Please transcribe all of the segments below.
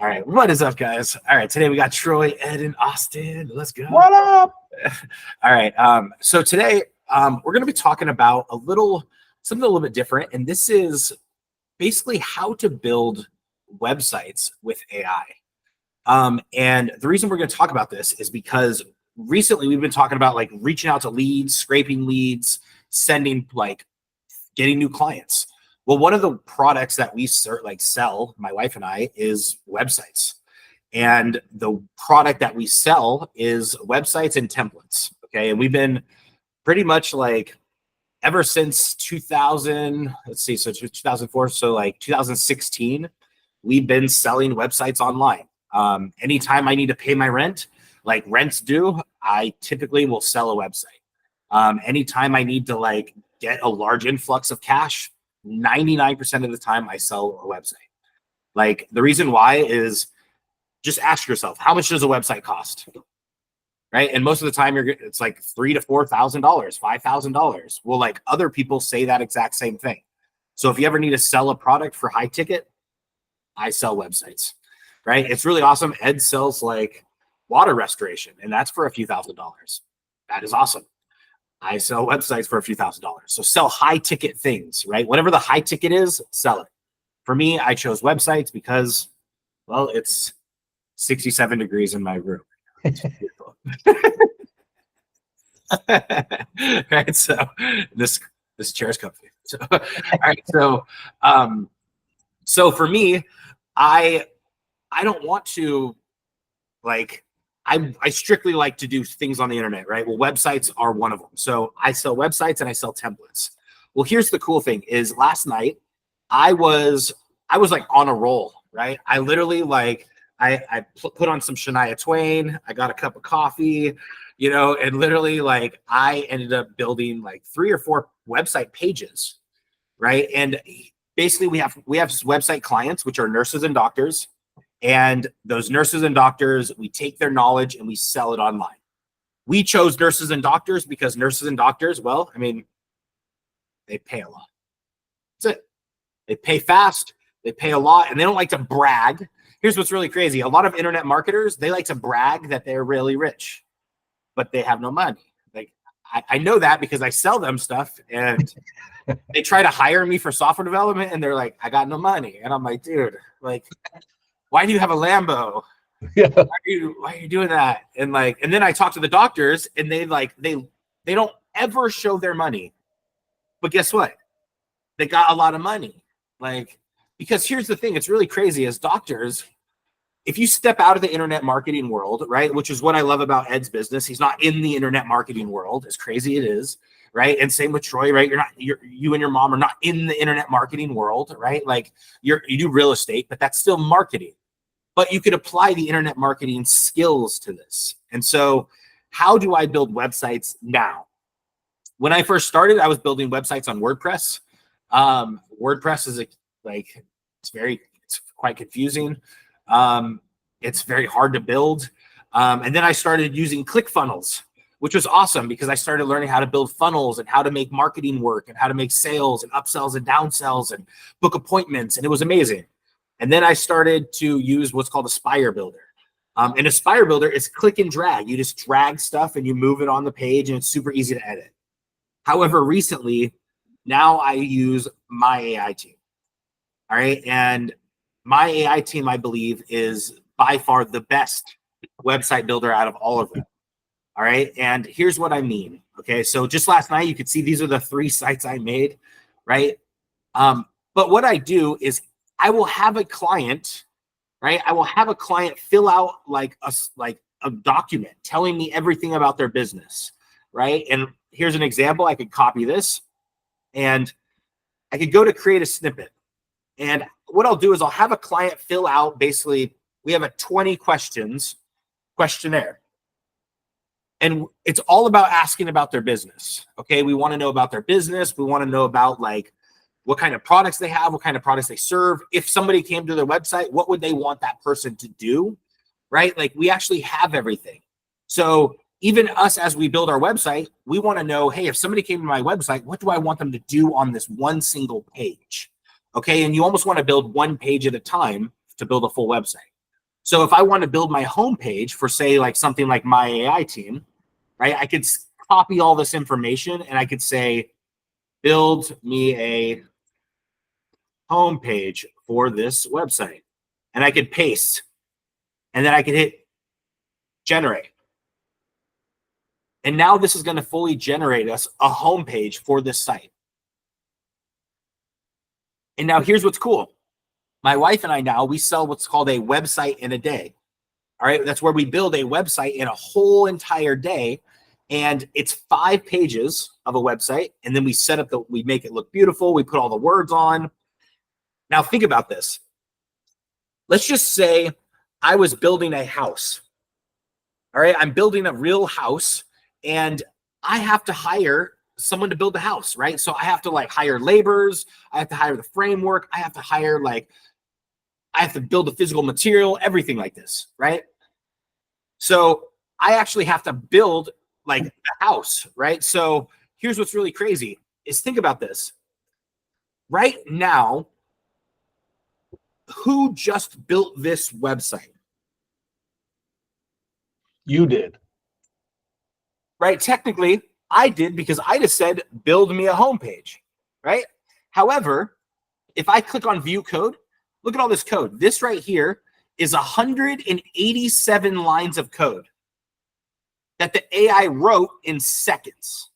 All right, what is up, guys? All right, today we got Troy, Ed, and Austin. Let's go. What up? All right, so today we're going to be talking about something a little bit different, and this is basically how to build websites with AI. And the reason we're going to talk about this is because recently we've been talking about like reaching out to leads, scraping leads, getting new clients. Well, one of the products that we sell, my wife and I, is websites. And the product that we sell is websites and templates. Okay. And we've been pretty much like ever since 2004. So like 2016, we've been selling websites online. Anytime I need to pay my rent, like rent's due, I typically will sell a website. Anytime I need to get a large influx of cash, 99% of the time I sell a website. Like the reason why is just ask yourself, how much does a website cost? Right? And most of the time it's like $3,000 to $4,000, $5,000. Well, like other people say that exact same thing. So if you ever need to sell a product for high ticket, I sell websites, right? It's really awesome. Ed sells like water restoration, and that's for a few $1,000s. That is awesome. I sell websites for a few $1,000s. So sell high ticket things, right? Whatever the high ticket is, sell it. For me, I chose websites because, well, it's 67 degrees in my room. It's beautiful. Right. So this chair is comfy. So, all right. So for me, I don't want to I strictly like to do things on the internet, right? Well, websites are one of them. So I sell websites and I sell templates. Well, here's the cool thing is last night I was like on a roll, right? I literally I put on some Shania Twain. I got a cup of coffee, and literally I ended up building like 3 or 4 website pages, right? And basically we have website clients, which are nurses and doctors. And those nurses and doctors, we take their knowledge and we sell it online. We chose nurses and doctors because nurses and doctors, well, I mean, they pay a lot. That's it. They pay fast, they pay a lot, and they don't like to brag. Here's what's really crazy. A lot of internet marketers, they like to brag that they're really rich, but they have no money. Like I know that because I sell them stuff, and they try to hire me for software development, and they're like, I got no money. And I'm like, dude, why do you have a Lambo? Yeah. Why are you doing that? And then I talk to the doctors, and they don't ever show their money. But guess what? They got a lot of money. Because here's the thing, it's really crazy as doctors, if you step out of the internet marketing world, right? Which is what I love about Ed's business. He's not in the internet marketing world, as crazy it is, right? And same with Troy, right? You and your mom are not in the internet marketing world, right? You do real estate, but that's still marketing. But you could apply the internet marketing skills to this. And so how do I build websites now? When I first started, I was building websites on WordPress. WordPress is it's quite confusing. It's very hard to build. And then I started using ClickFunnels, which was awesome because I started learning how to build funnels and how to make marketing work and how to make sales and upsells and downsells and book appointments. And it was amazing. And then I started to use what's called Aspire Builder. And Aspire Builder is click and drag. You just drag stuff and you move it on the page, and it's super easy to edit. However, recently, now I use My AI Team. All right. And My AI Team, I believe, is by far the best website builder out of all of them. All right. And here's what I mean. Okay. So just last night, you could see these are the 3 sites I made. Right. But what I do is I will have a client, right? I will have a client fill out a document telling me everything about their business. Right. And here's an example. I could copy this and I could go to create a snippet. And what I'll do is I'll have a client fill out, basically, we have a 20 questions questionnaire. And it's all about asking about their business. Okay. We want to know about their business. We want to know about what kind of products they have, what kind of products they serve. If somebody came to their website, what would they want that person to do? Right. We actually have everything. So even us, as we build our website, we want to know, hey, if somebody came to my website, what do I want them to do on this one single page? Okay. And you almost want to build one page at a time to build a full website. So if I want to build my homepage for, say, like something like my AI team, right, I could copy all this information and I could say, build me a homepage for this website. And I could paste, and then I could hit generate. And now this is going to fully generate us a homepage for this site. And now here's what's cool. My wife and I now, we sell what's called a website in a day. All right, that's where we build a website in a whole entire day. And it's 5 pages of a website. And then we set up we make it look beautiful. We put all the words on. Now think about this. Let's just say I was building a house. All right, I'm building a real house and I have to hire someone to build the house, right? So I have to like hire laborers. I have to hire the framework. I have to hire I have to build the physical material, everything like this, right? So I actually have to build like the house, right? So here's what's really crazy is think about this. Right now, who just built this website? You did. Right? Technically, I did because I just said, build me a homepage, right? However, if I click on view code, look at all this code. This right here is 187 lines of code that the AI wrote in seconds.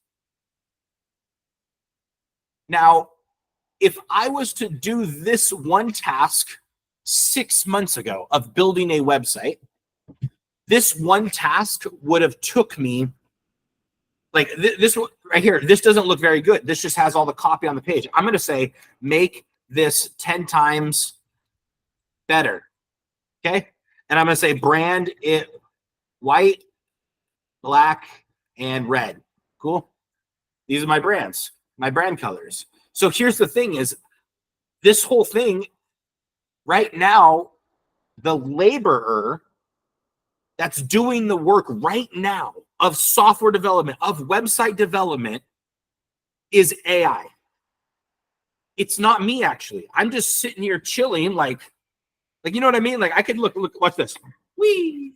Now, if I was to do this one task 6 months ago of building a website, this one task would have took me like this right here. This doesn't look very good. This just has all the copy on the page. I'm going to say, make this 10 times better. Okay. And I'm going to say brand it white, black, and red. Cool. These are my brands, my brand colors. So here's the thing is this whole thing right now, the laborer that's doing the work right now of software development, of website development is AI. It's not me, actually. I'm just sitting here chilling like, you know what I mean? Like I could look, watch this. Whee!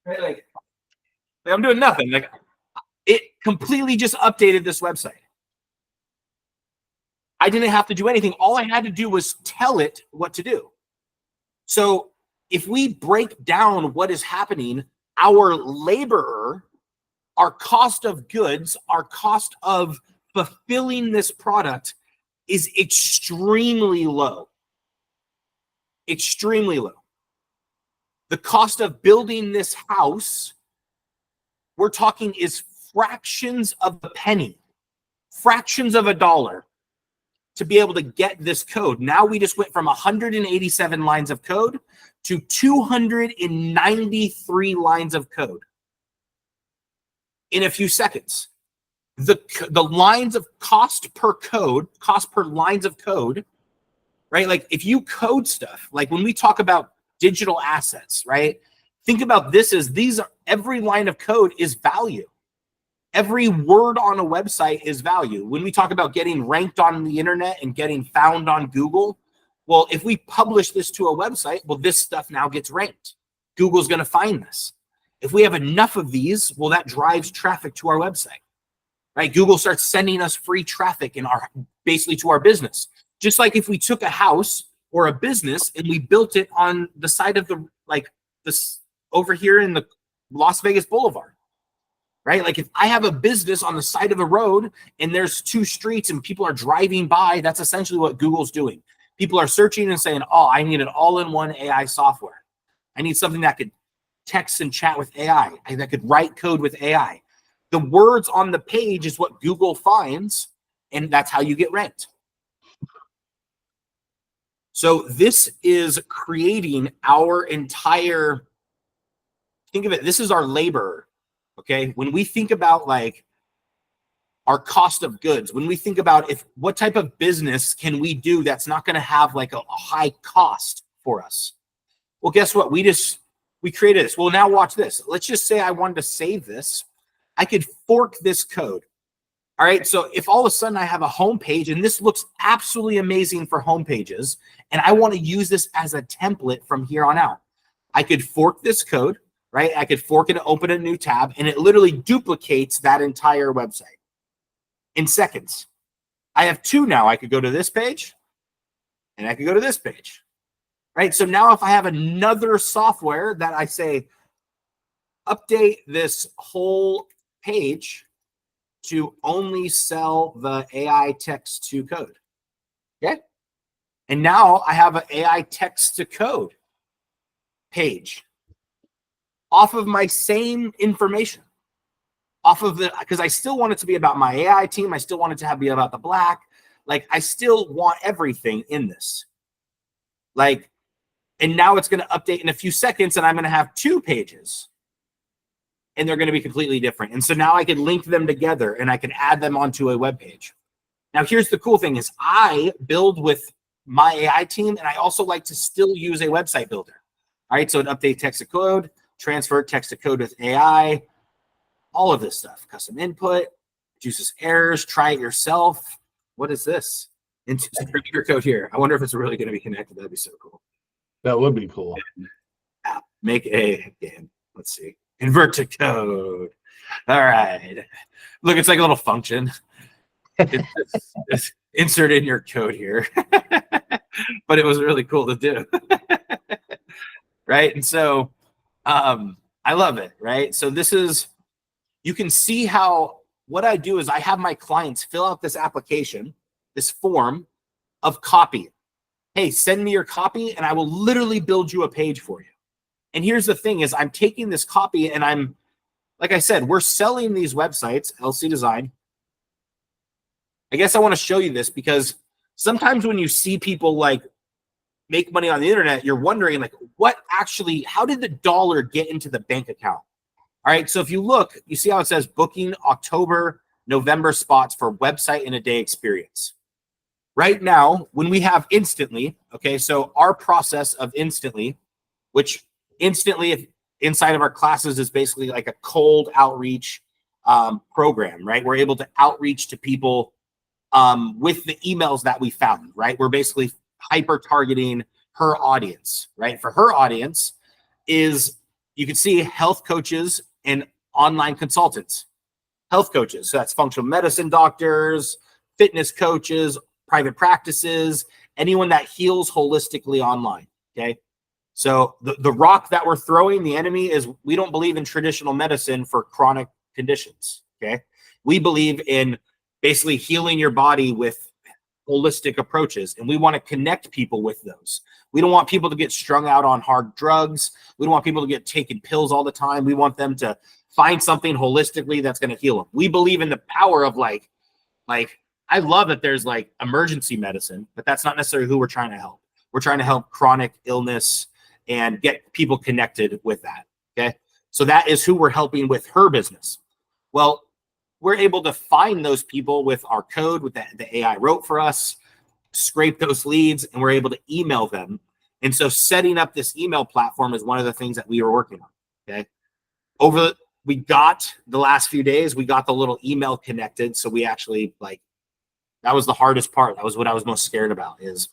Right, like I'm doing nothing. Like it completely just updated this website. I didn't have to do anything. All I had to do was tell it what to do. So if we break down what is happening, our laborer, our cost of goods, our cost of fulfilling this product is extremely low. Extremely low. The cost of building this house, we're talking is fractions of a penny, fractions of a dollar to be able to get this code. Now we just went from 187 lines of code to 293 lines of code in a few seconds. The lines of cost per lines of code, right? Like if you code stuff, like when we talk about digital assets, right? Think about this as every line of code is value. Every word on a website is value. When we talk about getting ranked on the internet and getting found on Google, well, if we publish this to a website, well, this stuff now gets ranked. Google's going to find this. If we have enough of these, well, that drives traffic to our website, right? Google starts sending us free traffic basically to our business. Just like if we took a house or a business and we built it on the side of this over here in the Las Vegas Boulevard. Right? Like if I have a business on the side of a road and there's 2 streets and people are driving by, that's essentially what Google's doing. People are searching and saying, oh, I need an all-in-one AI software. I need something that could text and chat with AI, that could write code with AI. The words on the page is what Google finds, and that's how you get ranked. So this is creating our entire, think of it, this is our labor. Okay, when we think about like our cost of goods, when we think about what type of business can we do that's not going to have like a high cost for us? Well, guess what? We created this. Well, now watch this. Let's just say I wanted to save this. I could fork this code. All right, so if all of a sudden I have a homepage and this looks absolutely amazing for homepages, and I want to use this as a template from here on out, I could fork this code, right? I could fork it, open a new tab, and it literally duplicates that entire website in seconds. I have two now. I could go to this page and I could go to this page, right? So now if I have another software that I say, update this whole page to only sell the AI text to code, okay? And now I have an AI text to code page off of my same information, off of the, because I still want it to be about my AI team. I still want it to be about the Black. Like, I still want everything in this. Like, and now it's going to update in a few seconds, and I'm going to have two pages, and they're going to be completely different. And so now I can link them together, and I can add them onto a web page. Now, here's the cool thing is I build with my AI team, and I also like to still use a website builder. All right, so an update text to code, transfer text to code with AI, all of this stuff, custom input, reduces errors, try it yourself. What is this? Insert your code here. I wonder if it's really going to be connected. That'd be so cool. That would be cool. Make a game. Let's see. Convert to code. All right. Look, it's like a little function. It's insert in your code here. But it was really cool to do. Right? And so I love it, right? So this is, you can see how, what I do is I have my clients fill out this application, this form of copy. Hey, send me your copy and I will literally build you a page for you. And here's the thing is I'm taking this copy and I'm, like I said, we're selling these websites, LC Design. I guess I want to show you this because sometimes when you see people like make money on the internet, you're wondering like, what actually, how did the dollar get into the bank account? All right, so if you look, you see how it says booking October, November spots for website in a day experience. Right now, when we have Instantly, okay, so our process of Instantly, which Instantly if inside of our classes is basically like a cold outreach program, right? We're able to outreach to people with the emails that we found, right? We're basically hyper targeting her audience, right? For her audience is, you can see health coaches and online consultants. Health coaches, so that's functional medicine doctors, fitness coaches, private practices, anyone that heals holistically online, okay? So the rock that we're throwing, the enemy, is we don't believe in traditional medicine for chronic conditions, okay? We believe in basically healing your body with holistic approaches, and we want to connect people with those. We don't want people to get strung out on hard drugs. We don't want people to get taking pills all the time. We want them to find something holistically that's going to heal them. We believe in the power of like I love that there's like emergency medicine, but that's not necessarily who we're trying to help. We're trying to help chronic illness and get people connected with that, okay? So that is who we're helping with her business. Well, we're able to find those people with our code, with the AI wrote for us, scrape those leads, and we're able to email them. And so setting up this email platform is one of the things that we were working on, okay? We got the last few days, we got the little email connected. So we actually that was the hardest part. That was what I was most scared about, is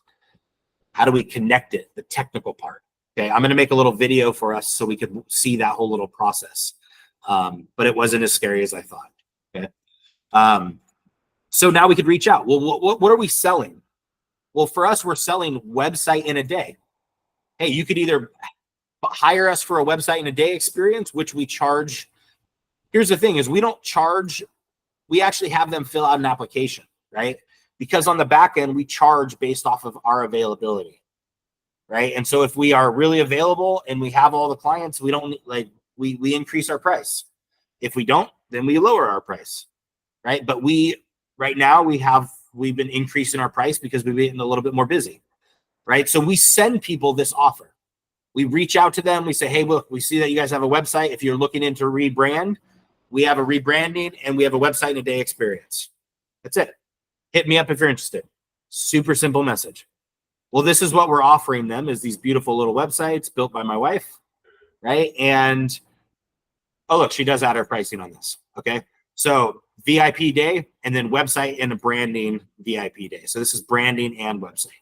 how do we connect it, the technical part. Okay, I'm going to make a little video for us so we could see that whole little process. But it wasn't as scary as I thought. Okay. So now we could reach out. Well, what are we selling? Well, for us, we're selling website in a day. Hey, you could either hire us for a website in a day experience, which we charge. Here's the thing is we don't charge. We actually have them fill out an application, right? Because on the back end, we charge based off of our availability, right? And so if we are really available and we have all the clients, we don't we increase our price. If we don't, then we lower our price, right? But right now we've been increasing our price because we've been a little bit more busy, right? So we send people this offer. We reach out to them. We say, hey, look, we see that you guys have a website. If you're looking into rebrand, we have a rebranding and we have a website in a day experience. That's it. Hit me up if you're interested. Super simple message. Well, this is what we're offering them, is these beautiful little websites built by my wife, right? And oh, look, she does add her pricing on this. Okay. So VIP day and then website and a branding VIP day. So this is branding and website.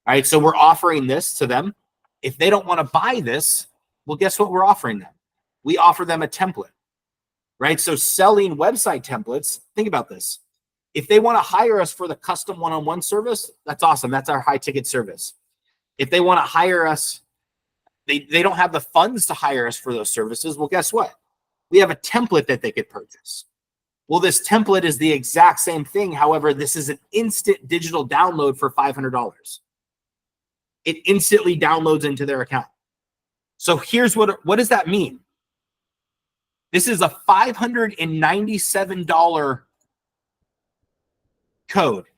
All right. So we're offering this to them. If they don't want to buy this, Well, guess what we're offering them? We offer them a template, right? So selling website templates, think about this. If they want to hire us for the custom one-on-one service, that's awesome. That's our high ticket service. If they want to hire us, they don't have the funds to hire us for those services. Well, guess what? We have a template that they could purchase. Well, this template is the exact same thing. However, this is an instant digital download for $500. It instantly downloads into their account. So here's what does that mean? This is a $597 code. Does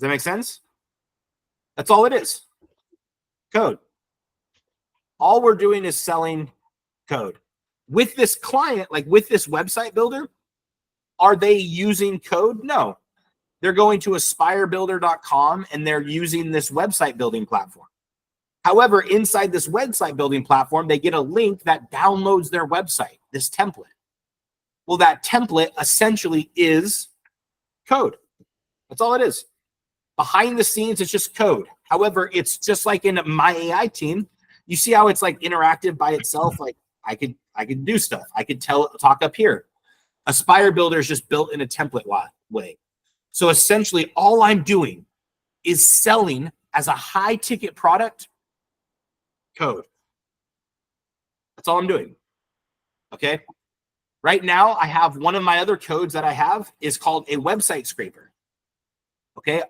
that make sense? That's all it is. Code. All we're doing is selling code. With this client, like with this website builder, are they using code? No. They're going to aspirebuilder.com and they're using this website building platform. However, inside this website building platform, they get a link that downloads their website, this template. Well, that template essentially is code. That's all it is. Behind the scenes, it's just code. However, it's just like in my AI team. You see how it's like interactive by itself? Like I could do stuff. I could talk up here. Aspire Builder is just built in a template way. So essentially, all I'm doing is selling as a high ticket product code. That's all I'm doing. Okay. Right now, I have one of my other codes that I have is called a website scraper. Okay.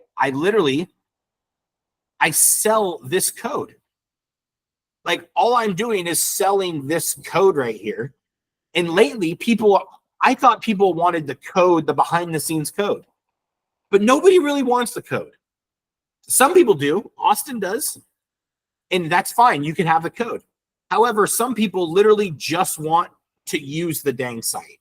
I sell this code. Like all I'm doing is selling this code right here. And lately I thought people wanted the code, the behind the scenes code, but nobody really wants the code. Some people do. Austin does. And that's fine. You can have the code. However, some people literally just want to use the dang site.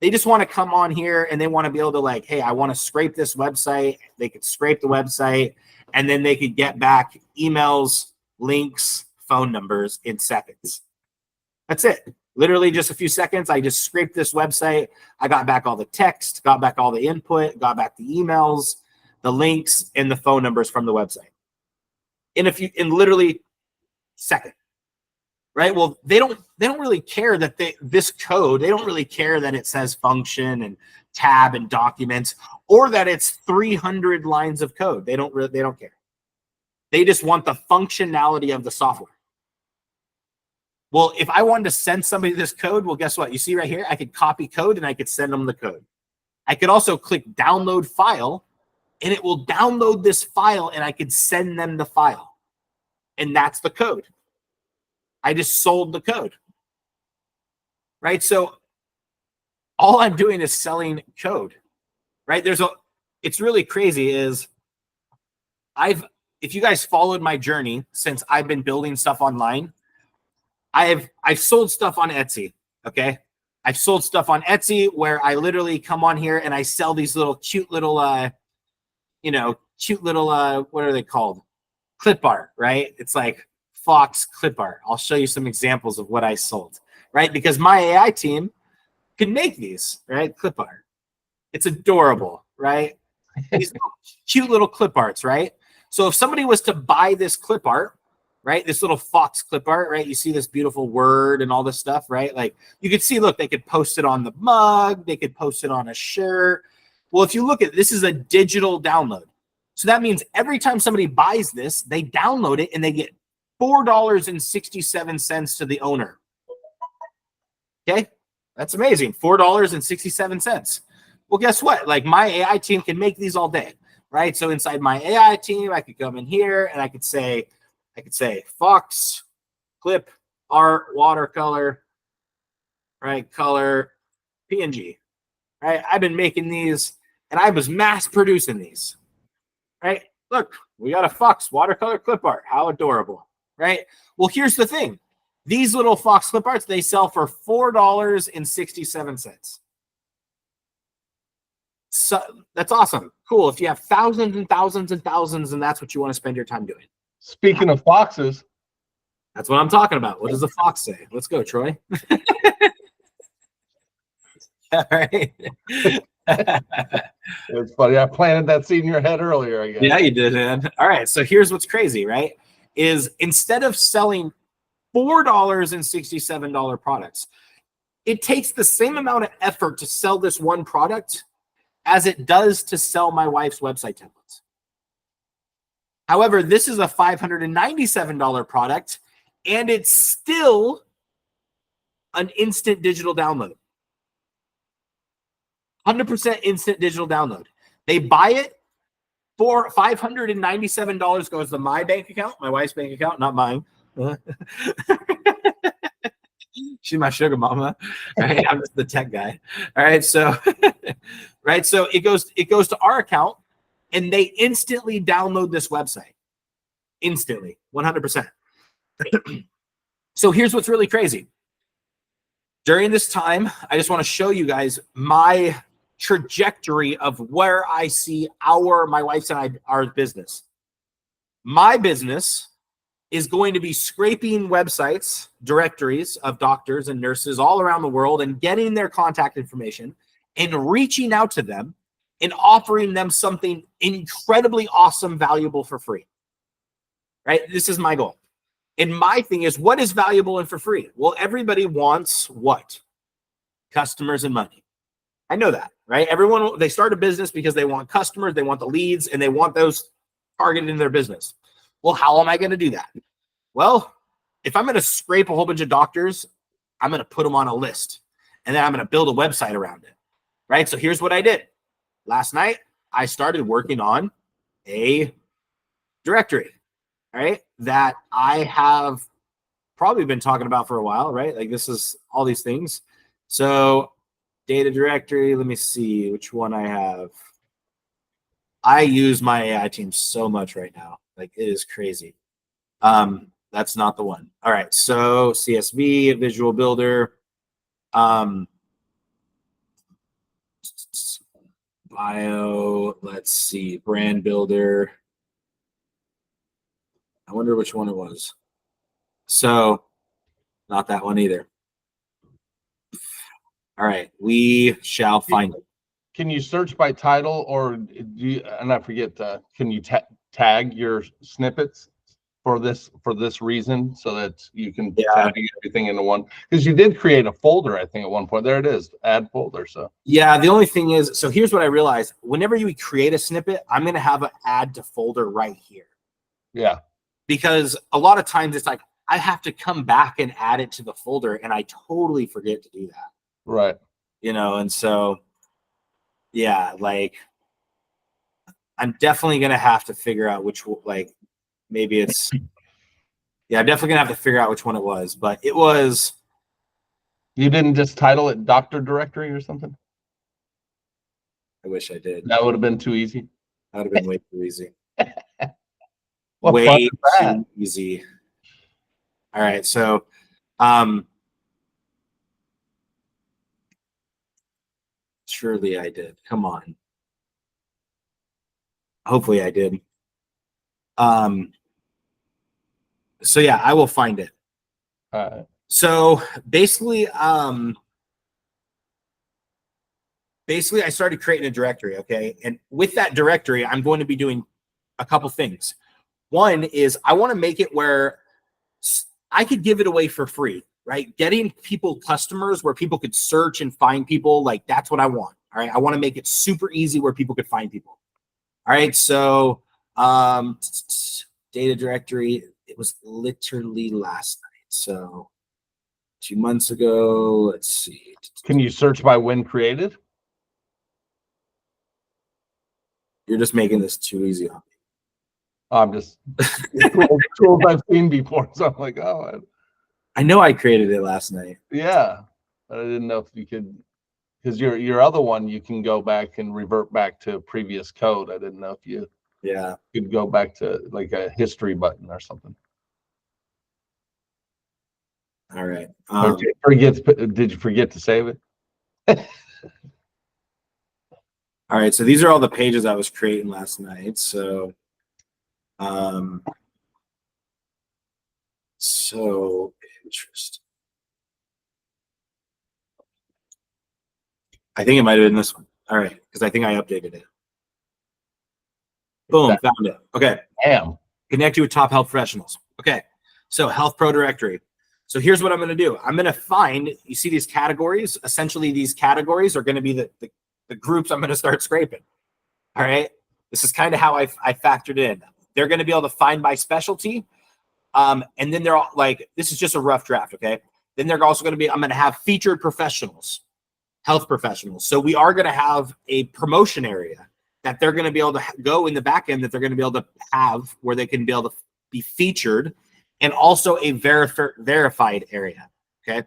They just want to come on here and they want to be able to like, hey, I want to scrape this website. They could scrape the website and then they could get back emails, links, phone numbers in seconds. That's it. Literally just a few seconds. I just scraped this website. I got back all the text, got back all the input, got back the emails, the links, and the phone numbers from the website. In literally second. Right? Well, they don't really care that this code, they don't really care that it says function and tab and documents or that it's 300 lines of code. They don't care. They just want the functionality of the software. Well, if I wanted to send somebody this code, well, guess what? You see right here, I could copy code and I could send them the code. I could also click download file and it will download this file and I could send them the file. And that's the code. I just sold the code. Right? So all I'm doing is selling code. Right? It's really crazy is if you guys followed my journey since I've been building stuff online, I've sold stuff on Etsy. Okay. I've sold stuff on Etsy where I literally come on here and I sell these little cute little, what are they called? Clip art, right? It's like Fox clip art. I'll show you some examples of what I sold, right? Because my AI team can make these, right? Clip art. It's adorable, right? These cute little clip arts, right? So if somebody was to buy this clip art, right? This little Fox clip art, right? You see this beautiful word and all this stuff, right? Like you could see, look, they could post it on the mug. They could post it on a shirt. Well, if you look at this is a digital download. So that means every time somebody buys this, they download it and they get $4.67 to the owner. Okay. That's amazing. $4.67. Well, guess what? Like my AI team can make these all day, right? So inside my AI team, I could come in here and I could say Fox clip art watercolor, right? Color PNG, right? I've been making these and I was mass producing these, right? Look, we got a Fox watercolor clip art. How adorable, right? Well, here's the thing. These little Fox clip arts, they sell for $4.67. So that's awesome. Cool. If you have thousands and thousands and thousands, and that's what you want to spend your time doing. Speaking of foxes, that's what I'm talking about. What does the fox say? Let's go, Troy. All right. It's funny. I planted that seed in your head earlier, I guess. Yeah, you did, man. All right. So here's what's crazy, right? is instead of selling $4.67 products, it takes the same amount of effort to sell this one product as it does to sell my wife's website templates. However, this is a $597 product, and it's still an instant digital download. 100% instant digital download. They buy it for $597 goes to my bank account, my wife's bank account, not mine. She's my sugar mama. All right, I'm just the tech guy. All right, so right, so it goes to our account, and they instantly download this website. Instantly, 100%. So here's what's really crazy. During this time, I just want to show you guys my trajectory of where I see my wife's and our business. My business is going to be scraping websites, directories of doctors and nurses all around the world and getting their contact information and reaching out to them and offering them something incredibly awesome, valuable for free. Right? This is my goal. And my thing is, what is valuable and for free? Well, everybody wants what? Customers and money. I know that, right? Everyone, they start a business because they want customers, they want the leads, and they want those targeted in their business. Well, how am I going to do that? Well, if I'm going to scrape a whole bunch of doctors, I'm going to put them on a list, and then I'm going to build a website around it, right? So here's what I did. Last night, I started working on a directory, right, that I have probably been talking about for a while, right? Like this is all these things. So data directory, let me see which one I have. I use my AI team so much right now. Like it is crazy. That's not the one. All right. So CSV, Visual Builder, bio, let's see, Brand Builder. I wonder which one it was. So not that one either. All right. We shall find it. Can you search by title, or do you, and I forget, can you tag your snippets for this reason so that you can tag everything into one? Because you did create a folder, I think, at one point. There it is, add folder. So yeah, the only thing is, so here's what I realized. Whenever you create a snippet, I'm going to have an add to folder right here. Yeah. Because a lot of times it's like, I have to come back and add it to the folder, and I totally forget to do that. Right. You know, and so, yeah, like I'm definitely going to have to figure out which, like, maybe it's, yeah, I'm definitely going to have to figure out which one it was, but it was. You didn't just title it Doctor Directory or something? I wish I did. That would have been too easy. That would have been way too easy. Way too easy. All right, so surely I did. Come on. Hopefully I did. So yeah, I will find it. So basically I started creating a directory, okay? And with that directory, I'm going to be doing a couple things. One is I want to make it where I could give it away for free, right? Getting people customers where people could search and find people, like that's what I want. All right. I want to make it super easy where people could find people. All right. So data directory, it was literally last night. So 2 months ago, let's see. Can you search by when created? You're just making this too easy on me. I'm just tools I've seen before, so I'm like, oh, I know I created it last night. Yeah, but I didn't know if you could, because your other one you can go back and revert back to previous code. I didn't know if you could go back to like a history button or something. All right. Did you forget to save it? All right. So these are all the pages I was creating last night. So. So interesting. I think it might have been this one. All right, because I think I updated it. Boom, found it. Okay. Damn. Connect you with top health professionals. Okay. So Health Pro Directory. So here's what I'm going to do. I'm going to find, you see these categories? Essentially, these categories are going to be the groups I'm going to start scraping. All right. This is kind of how I factored in. They're going to be able to find by specialty. And then they're all like, this is just a rough draft. Okay. Then they're also going to be, I'm going to have featured professionals, health professionals. So we are going to have a promotion area that they're going to be able to go in the back end, that they're going to be able to have where they can be able to be featured, and also a verified area. Okay.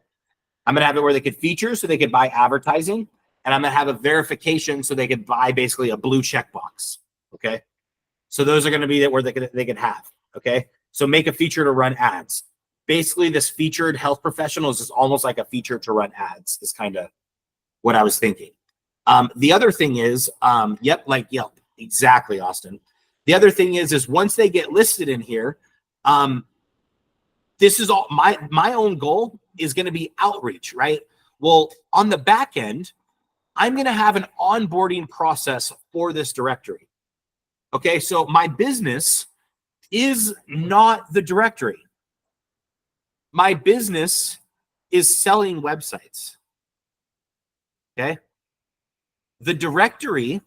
I'm going to have it where they could feature so they could buy advertising, and I'm going to have a verification so they could buy basically a blue check box. Okay. So those are going to be where they could have. Okay. So make a feature to run ads. Basically, this featured health professionals is almost like a feature to run ads, is kind of what I was thinking. The other thing is, like Yelp. Exactly, Austin. The other thing is once they get listed in here, this is all my own goal is going to be outreach, right? Well, on the back end, I'm going to have an onboarding process for this directory. Okay, so my business is not the directory. My business is selling websites. Okay. The directory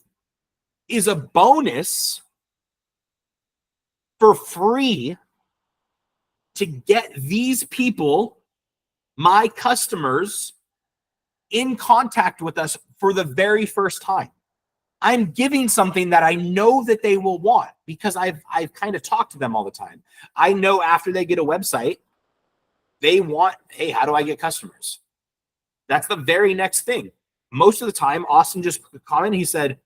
is a bonus for free to get these people, my customers, in contact with us for the very first time. I'm giving something that I know that they will want because I've kind of talked to them all the time. I know after they get a website, they want, hey, how do I get customers? That's the very next thing. Most of the time, Austin just commented, he said,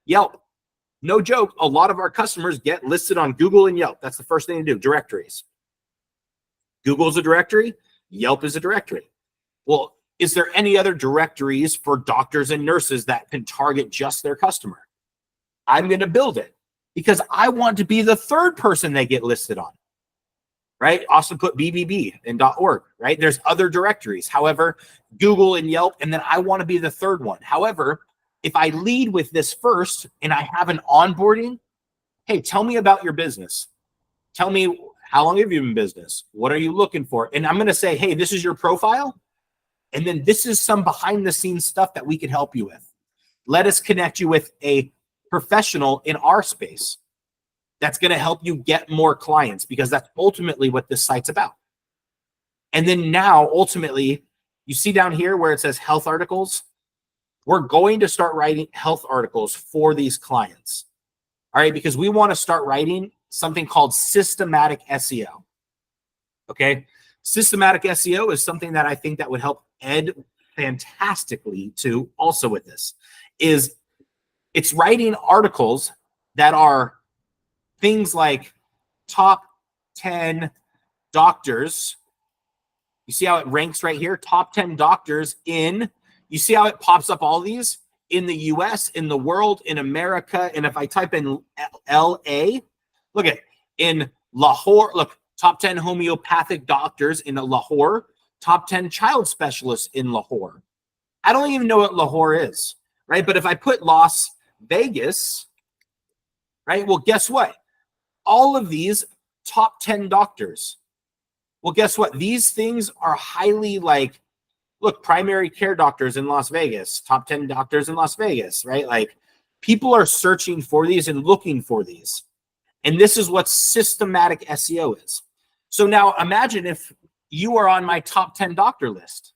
Yelp. No joke, a lot of our customers get listed on Google and Yelp. That's the first thing to do, directories. Google's a directory, Yelp is a directory. Well, is there any other directories for doctors and nurses that can target just their customer? I'm going to build it because I want to be the third person they get listed on. Right? Austin put BBB and .org, right? There's other directories. However, Google and Yelp, and then I want to be the third one. However, if I lead with this first and I have an onboarding, hey, tell me about your business. Tell me, how long have you been in business? What are you looking for? And I'm going to say, hey, this is your profile. And then this is some behind the scenes stuff that we can help you with. Let us connect you with a professional in our space that's going to help you get more clients, because that's ultimately what this site's about. And then now, ultimately, you see down here where it says health articles, we're going to start writing health articles for these clients. All right, because we want to start writing something called systematic SEO. Okay, systematic SEO is something that I think that would help Ed fantastically too. Also with this is it's writing articles that are things like top 10 doctors. You see how it ranks right here? Top 10 doctors in, you see how it pops up all these in the US, in the world, in America. And if I type in LA, look at in Lahore, look, top 10 homeopathic doctors in Lahore, top 10 child specialists in Lahore. I don't even know what Lahore is, right? But if I put Las Vegas, right? Well, guess what? All of these top 10 doctors. Well, guess what? These things are highly like, look, primary care doctors in Las Vegas, top 10 doctors in Las Vegas, right? Like people are searching for these and looking for these. And this is what systematic SEO is. So now imagine if you are on my top 10 doctor list,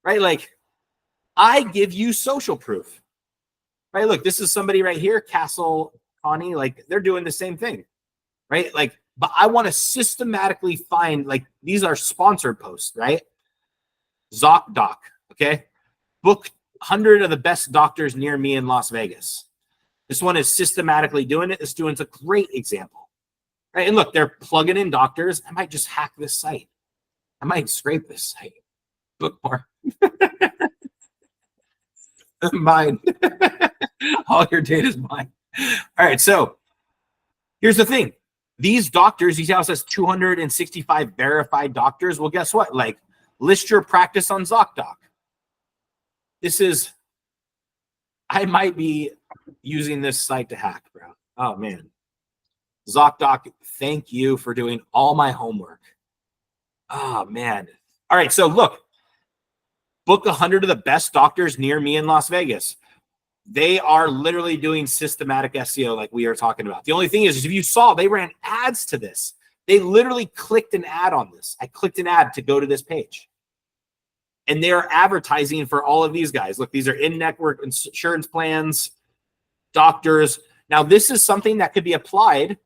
right? Like I give you social proof, right? Look, this is somebody right here, Castle Connie, like they're doing the same thing, right? Like, but I want to systematically find, like, these are sponsored posts, right? ZocDoc, okay? Book 100 of the best doctors near me in Las Vegas. This one is systematically doing it. This student's a great example, right? And look, they're plugging in doctors. I might just hack this site. I might scrape this site. Bookmark. Mine. All your data is mine. All right, so here's the thing. These doctors, he also says 265 verified doctors. Well, guess what? Like, list your practice on ZocDoc. This is, I might be using this site to hack, bro. Oh, man. ZocDoc, thank you for doing all my homework. Oh, man. All right, so look, book 100 of the best doctors near me in Las Vegas. They are literally doing systematic SEO like we are talking about. The only thing is if you saw, they ran ads to this. They literally clicked an ad on this. I clicked an ad to go to this page. And they are advertising for all of these guys. Look, these are in-network insurance plans, doctors. Now, this is something that could be applied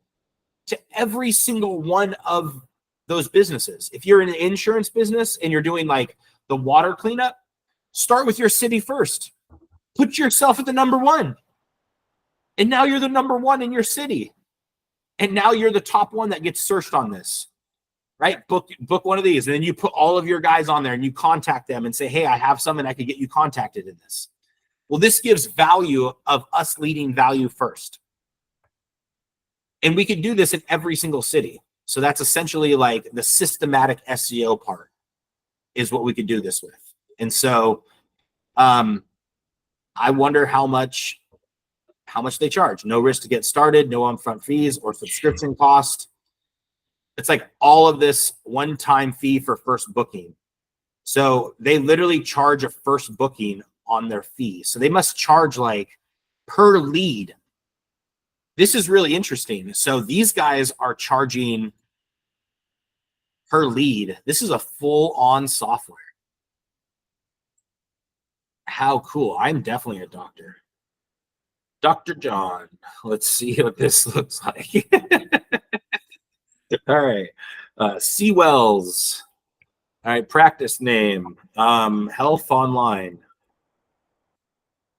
to every single one of those businesses. If you're in the insurance business and you're doing like the water cleanup, start with your city first. Put yourself at the number one. And now you're the number one in your city. And now you're the top one that gets searched on this, right? Book one of these. And then you put all of your guys on there and you contact them and say, hey, I have someone that could get you contacted in this. Well, this gives value of us leading value first. And we could do this in every single city. So that's essentially like the systematic SEO part is what we could do this with. And so I wonder how much they charge. No risk to get started, no upfront fees or subscription cost. It's like all of this one-time fee for first booking. So they literally charge a first booking on their fee. So they must charge like per lead. This is really interesting. So these guys are charging per lead. This is a full-on software. How cool. I'm definitely a doctor. Dr. John. Let's see what this looks like. All right. Seawells. All right. Practice name. Health Online.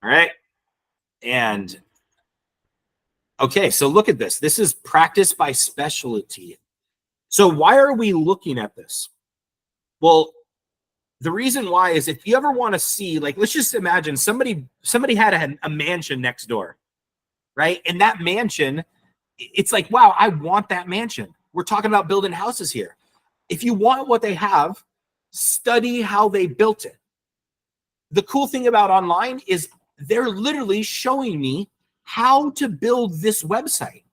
All right. And okay, so look at this. This is practice by specialty. So why are we looking at this? Well, the reason why is if you ever want to see, like, let's just imagine somebody had a mansion next door, right? And that mansion, it's like, wow, I want that mansion. We're talking about building houses here. If you want what they have, study how they built it. The cool thing about online is they're literally showing me how to build this website.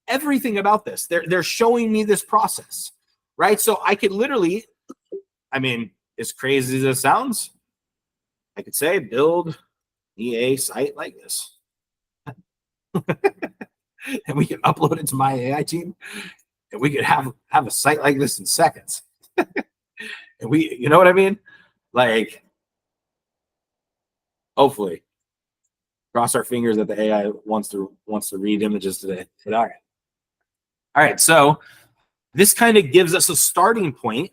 Everything about this. They're showing me this process, right? So I could literally, I mean, as crazy as it sounds, I could say build me a site like this. And we can upload it to my AI team and we could have a site like this in seconds. And we, you know what I mean? Like, hopefully, cross our fingers that the AI wants to read images today. But all right. So this kind of gives us a starting point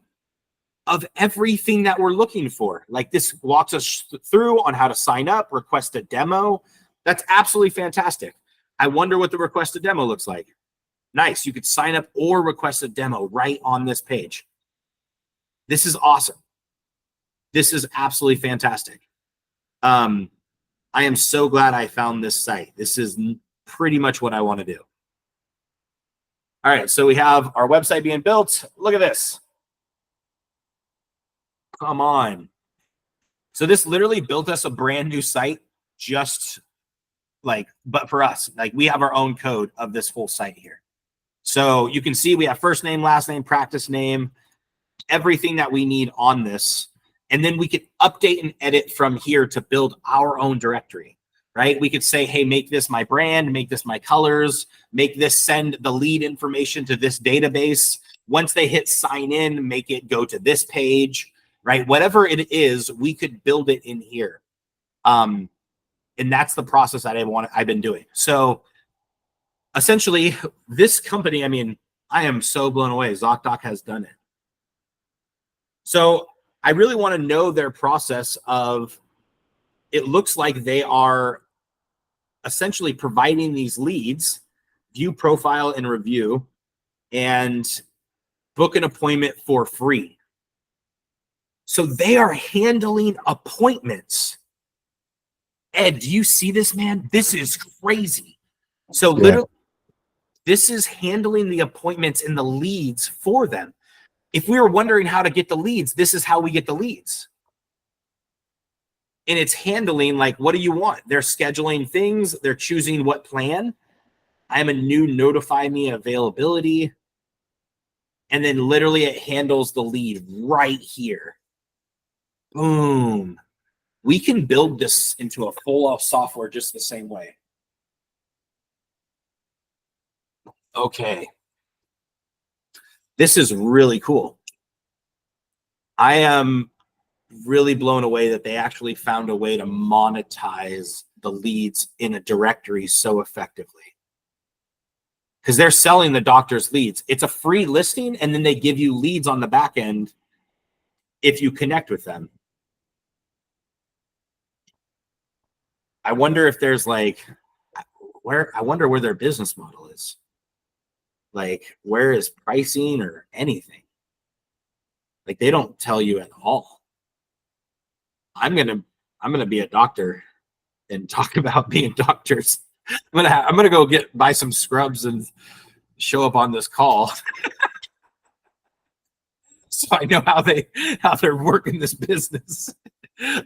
of everything that we're looking for. Like this walks us through on how to sign up, request a demo. That's absolutely fantastic. I wonder what the request a demo looks like. Nice. You could sign up or request a demo right on this page. This is awesome. This is absolutely fantastic. I am so glad I found this site. This is pretty much what I want to do. All right. So we have our website being built. Look at this. Come on. So this literally built us a brand new site just like, but for us, like we have our own code of this whole site here. So you can see we have first name, last name, practice name, everything that we need on this. And then we could update and edit from here to build our own directory, right? We could say, hey, make this my brand, make this my colors, make this send the lead information to this database. Once they hit sign in, make it go to this page, right? Whatever it is, we could build it in here. And that's the process that I've been doing. So essentially this company, I mean, I am so blown away. ZocDoc has done it. So I really want to know their process of, it looks like they are essentially providing these leads, view profile and review, and book an appointment for free. So they are handling appointments. Ed, do you see this, man? This is crazy. So literally, this is handling the appointments and the leads for them. If we were wondering how to get the leads, this is how we get the leads. And it's handling like, what do you want? They're scheduling things. They're choosing what plan. I'm a new notify me availability. And then literally it handles the lead right here. Boom. We can build this into a full software just the same way. Okay. This is really cool. I am really blown away that they actually found a way to monetize the leads in a directory so effectively. Because they're selling the doctor's leads. It's a free listing, and then they give you leads on the back end if you connect with them. I wonder if there's like, I wonder where their business model is. Like, where is pricing or anything? Like, they don't tell you at all. I'm gonna be a doctor and talk about being doctors. I'm gonna go buy some scrubs and show up on this call. So I know how they're working this business.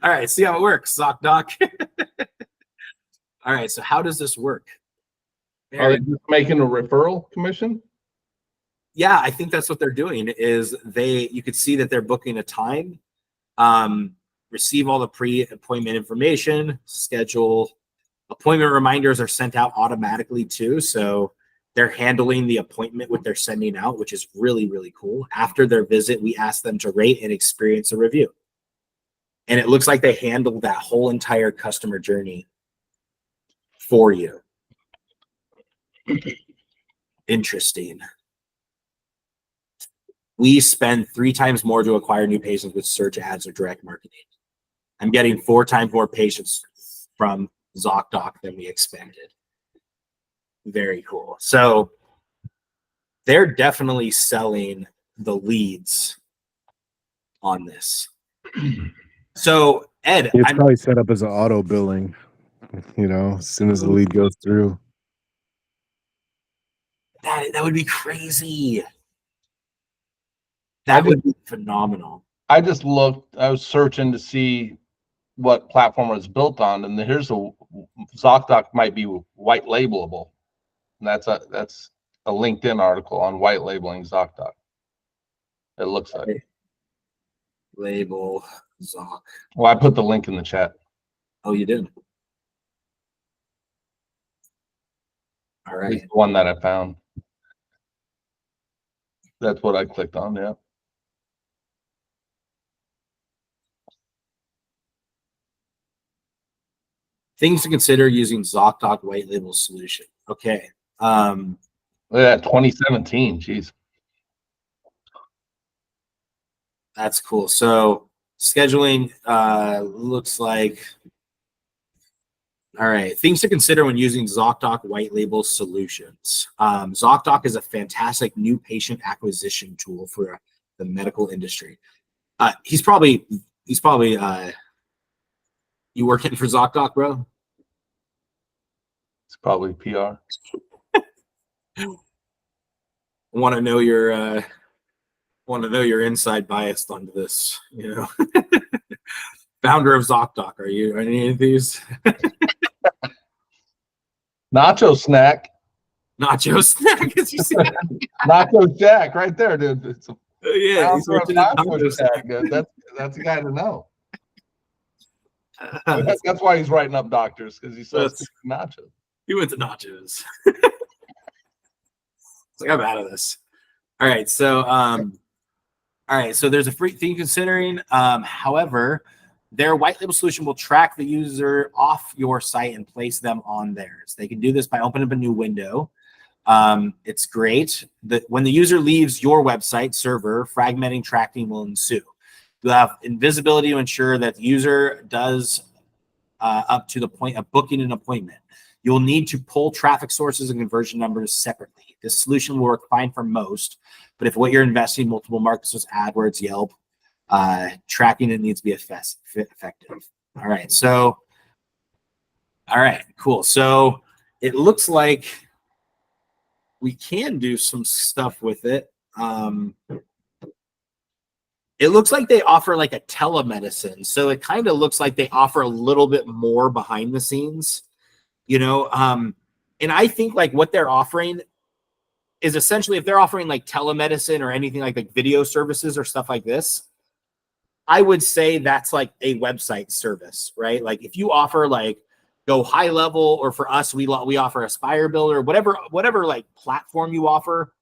All right, see how it works, ZocDoc. All right, so how does this work? Are they just making a referral commission? Yeah, I think that's what they're doing. Is you could see that they're booking a time, receive all the pre-appointment information, schedule. Appointment reminders are sent out automatically too, so they're handling the appointment what they're sending out, which is really, really cool. After their visit, we ask them to rate and experience a review. And it looks like they handled that whole entire customer journey for you. Interesting. We spend 3 times more to acquire new patients with search ads or direct marketing. I'm getting 4 times more patients from ZocDoc than we expected. Very cool. So they're definitely selling the leads on this. So Ed, It's probably set up as an auto billing, as soon as the lead goes through. That would be crazy. That would be phenomenal. I was searching to see what platform it's built on, and here's ZocDoc might be white labelable. And that's a LinkedIn article on white labeling ZocDoc. It looks like. Label Zoc. Well, I put the link in the chat. Oh, you did? All right. It's the one that I found. That's what I clicked on, yeah. Things to consider using ZocDoc white label solution. Okay. Look at that, 2017. Jeez. That's cool. So scheduling looks like, all right, things to consider when using ZocDoc white label solutions. ZocDoc is a fantastic new patient acquisition tool for the medical industry. He's probably you working for ZocDoc, bro? It's probably PR. Want to know your inside bias onto this, Founder of ZocDoc, are you any of these? Nacho snack. Nacho snack, as you see that? Nacho Jack, right there, dude. It's Yeah, he's working at Nacho Nacho Snack. Jack, dude. That's a guy to know. That's why he's writing up doctors, because he sells nachos. He went to nachos. It's like, I'm out of this. All right, so there's a free thing considering. However, their white label solution will track the user off your site and place them on theirs. They can do this by opening up a new window. It's great that when the user leaves your website server, fragmenting tracking will ensue. You'll have invisibility to ensure that the user does up to the point of booking an appointment. You'll need to pull traffic sources and conversion numbers separately. This solution will work fine for most, but if what you're investing in multiple markets is AdWords, Yelp, tracking it needs to be effective. All right, cool. So it looks like we can do some stuff with it. It looks like they offer like a telemedicine. So it kind of looks like they offer a little bit more behind the scenes. And I think like what they're offering is essentially, if they're offering like telemedicine or anything like video services or stuff like this, I would say that's like a website service, right? Like if you offer like Go High Level, or for us, we offer Aspire Builder, whatever like platform you offer,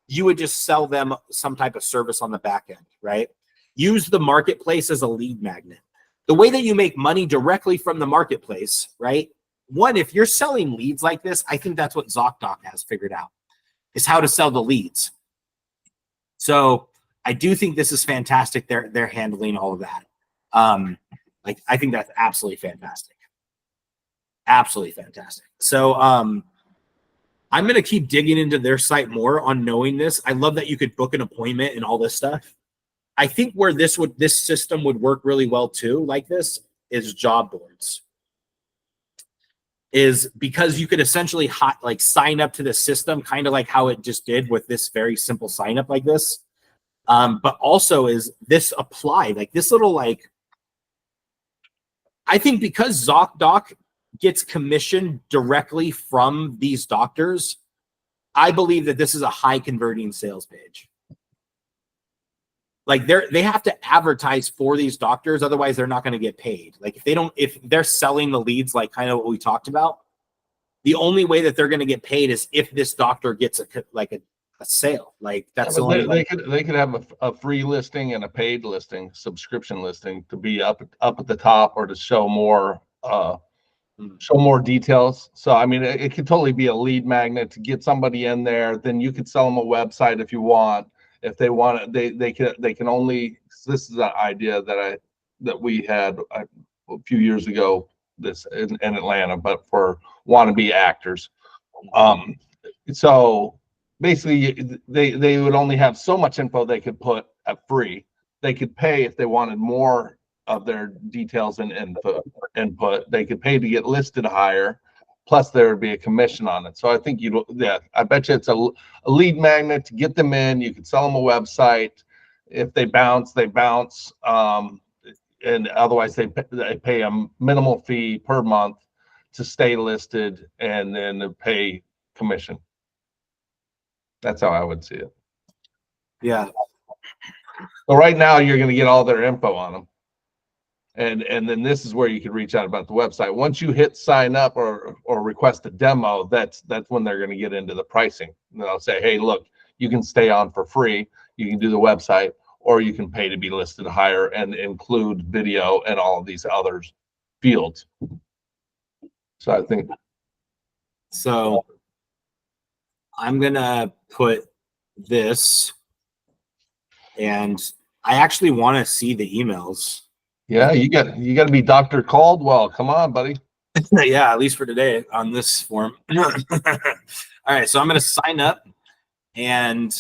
you would just sell them some type of service on the back end, right? Use the marketplace as a lead magnet. The way that you make money directly from the marketplace, right? One, if you're selling leads like this, I think that's what ZocDoc has figured out, is how to sell the leads. So I do think this is fantastic. They're handling all of that. Like I think that's absolutely fantastic. Absolutely fantastic. So I'm going to keep digging into their site more on knowing this. I love that you could book an appointment and all this stuff. I think where this system would work really well too, like this, is job boards. Is because you could essentially like sign up to the system, kind of like how it just did with this very simple sign up like this. But also is this applied, like this little, like, I think because ZocDoc gets commission directly from these doctors, I believe that this is a high converting sales page. Like they have to advertise for these doctors, otherwise they're not going to get paid. Like if they're selling the leads, like kind of what we talked about, the only way that they're going to get paid is if this doctor gets a sale. Like that's the only they could have a free listing and a paid listing, subscription listing, to be up at the top, or to show more details. So I mean, it could totally be a lead magnet to get somebody in there. Then you could sell them a website if you want. If they want it, they can only. This is an idea that we had a few years ago. This in Atlanta, but for wannabe actors. So basically, they would only have so much info they could put at free. They could pay if they wanted more of their details and input. They could pay to get listed higher. Plus, there would be a commission on it. So I think I bet you it's a lead magnet to get them in. You could sell them a website. If they bounce, they bounce. And otherwise, they pay a minimal fee per month to stay listed, and then they pay commission. That's how I would see it. Yeah. So right now, you're going to get all their info on them. And then this is where you can reach out about the website. Once you hit sign up or request a demo, that's when they're going to get into the pricing. And they'll say, hey, look, you can stay on for free. You can do the website, or you can pay to be listed higher and include video and all of these other fields. So I think. So I'm going to put this, and I actually want to see the emails. Yeah, you got to be Dr. Caldwell. Come on, buddy. Yeah, at least for today on this form. All right, so I'm going to sign up, and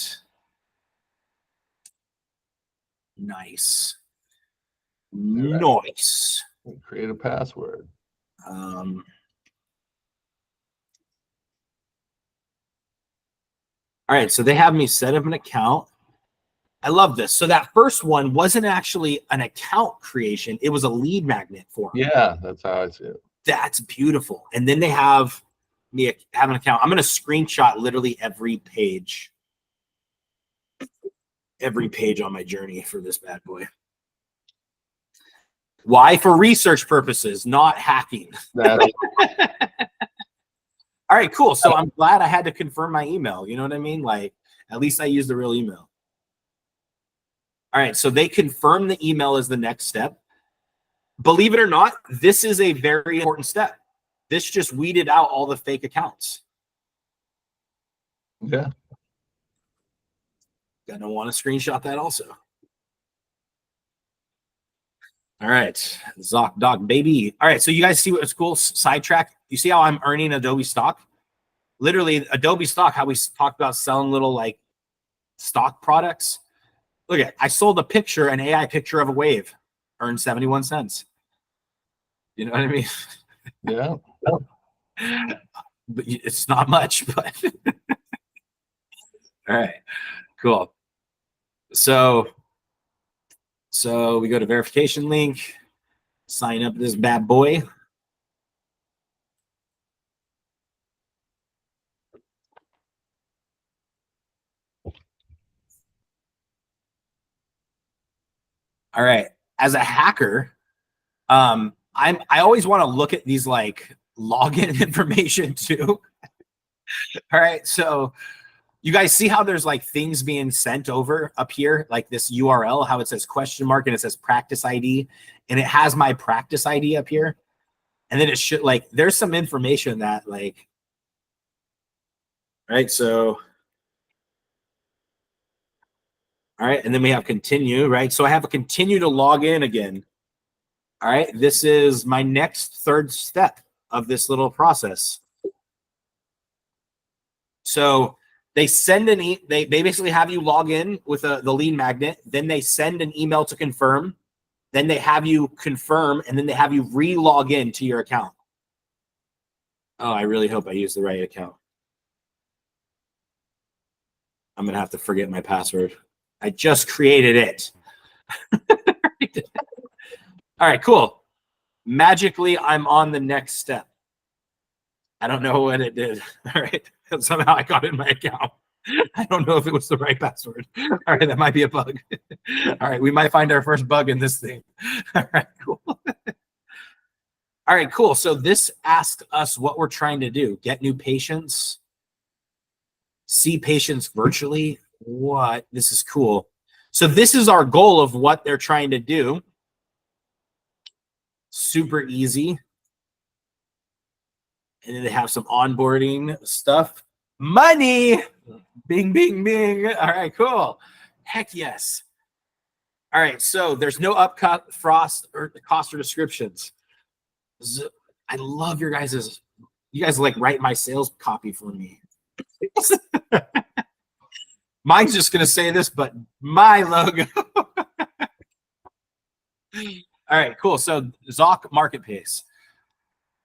nice. Create a password. All right, so they have me set up an account. I love this. So that first one wasn't actually an account creation. It was a lead magnet for them. Yeah, that's how I see it. That's beautiful. And then they have me have an account. I'm going to screenshot literally every page on my journey for this bad boy. Why? For research purposes, not hacking. All right, cool. So I'm glad I had to confirm my email. You know what I mean? Like, at least I used the real email. All right, so they confirm the email as the next step. Believe it or not, this is a very important step. This just weeded out all the fake accounts. Yeah. Gonna want to screenshot that also. All right, ZocDoc, baby. All right, so you guys see what's cool? Sidetrack. You see how I'm earning Adobe stock? Literally, Adobe stock, how we talked about selling little like stock products. Look at, I sold a picture, an AI picture of a wave, earned 71 cents. You know what I mean? Yeah. But it's not much, but all right, cool. So we go to verification link, sign up this bad boy. All right. As a hacker, I always want to look at these like login information too. All right. So you guys see how there's like things being sent over up here, like this URL, how it says question mark and it says practice ID, and it has my practice ID up here. And then it should like, there's some information that like, right. So, all right. And then we have continue, right? So I have a continue to log in again. All right. This is my next third step of this little process. So they send they basically have you log in with the lead magnet. Then they send an email to confirm. Then they have you confirm, and then they have you re-log in to your account. Oh, I really hope I use the right account. I'm going to have to forget my password. I just created it. All right, cool. Magically, I'm on the next step. I don't know what it did. All right. Somehow I got in my account. I don't know if it was the right password. All right, that might be a bug. All right, we might find our first bug in this thing. All right, cool. All right, cool. So this asks us what we're trying to do. Get new patients, see patients virtually. What? This is cool. So this is our goal of what they're trying to do. Super easy. And then they have some onboarding stuff. Money. Bing, bing, bing. All right, cool. Heck yes. All right, so there's no upcut, frost, or cost or descriptions. I love your guys's. You guys like write my sales copy for me. Mine's just gonna say this, but my logo. All right, cool. So Zoc Marketplace.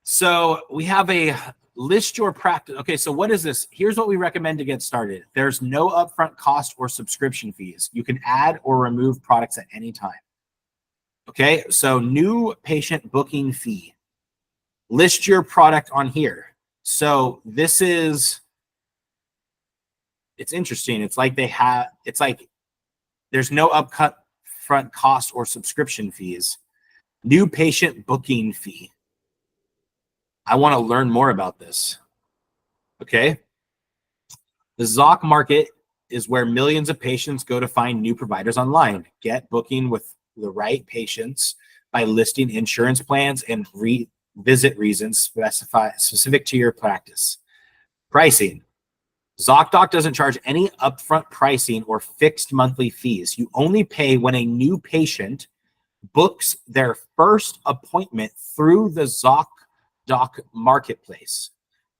So we have a list your practice. Okay, so what is this? Here's what we recommend to get started. There's no upfront cost or subscription fees. You can add or remove products at any time. Okay, so new patient booking fee. List your product on here. So this is, it's interesting. It's like there's no upfront cost or subscription fees. New patient booking fee. I want to learn more about this. Okay. The Zoc market is where millions of patients go to find new providers online. Get booking with the right patients by listing insurance plans and visit reasons specific to your practice. Pricing. ZocDoc doesn't charge any upfront pricing or fixed monthly fees. You only pay when a new patient books their first appointment through the ZocDoc marketplace,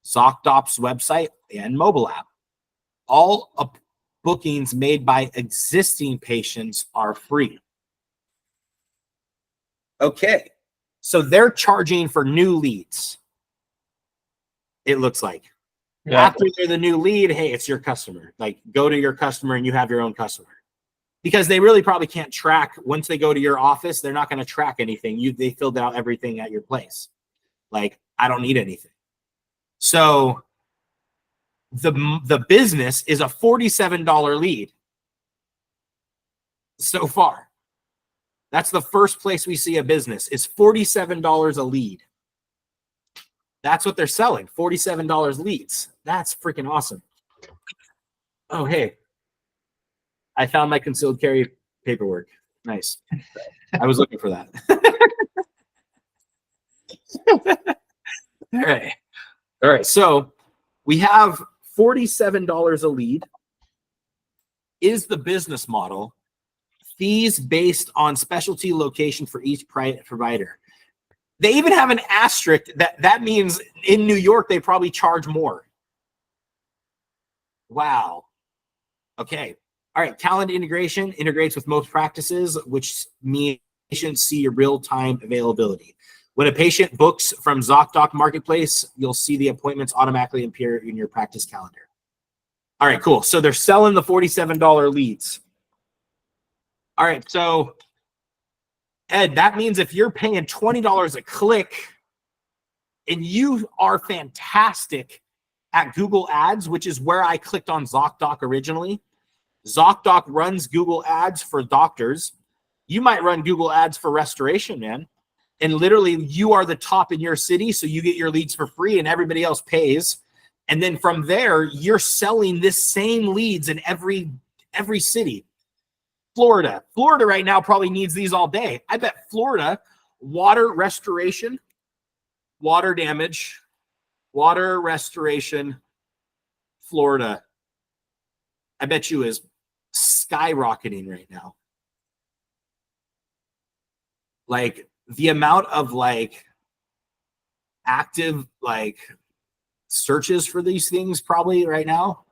ZocDoc's website and mobile app. All bookings made by existing patients are free. Okay, so they're charging for new leads. It looks like. Yeah. After they're the new lead, hey, it's your customer. Like, go to your customer and you have your own customer. Because they really probably can't track, once they go to your office, they're not going to track anything. They filled out everything at your place. Like, I don't need anything. So the business is a $47 lead so far. That's the first place we see a business is $47 a lead. That's what they're selling, $47 leads. That's freaking awesome. Oh, hey, I found my concealed carry paperwork. Nice. I was looking for that. All right. All right. So we have $47 a lead is the business model. Fees based on specialty location for each provider. They even have an asterisk that means in New York, they probably charge more. Wow. Okay. All right. Calendar integration integrates with most practices, which means patients see your real-time availability. When a patient books from ZocDoc Marketplace, you'll see the appointments automatically appear in your practice calendar. All right, cool. So they're selling the $47 leads. All right, so Ed, that means if you're paying $20 a click and you are fantastic at Google Ads, which is where I clicked on ZocDoc originally. ZocDoc runs Google Ads for doctors. You might run Google ads for restoration, man. And literally you are the top in your city. So you get your leads for free and everybody else pays. And then from there, you're selling this same leads in every city. Florida right now probably needs these all day. I bet Florida, water restoration, water damage, water restoration, Florida, I bet you is skyrocketing right now. Like the amount of like active like searches for these things probably right now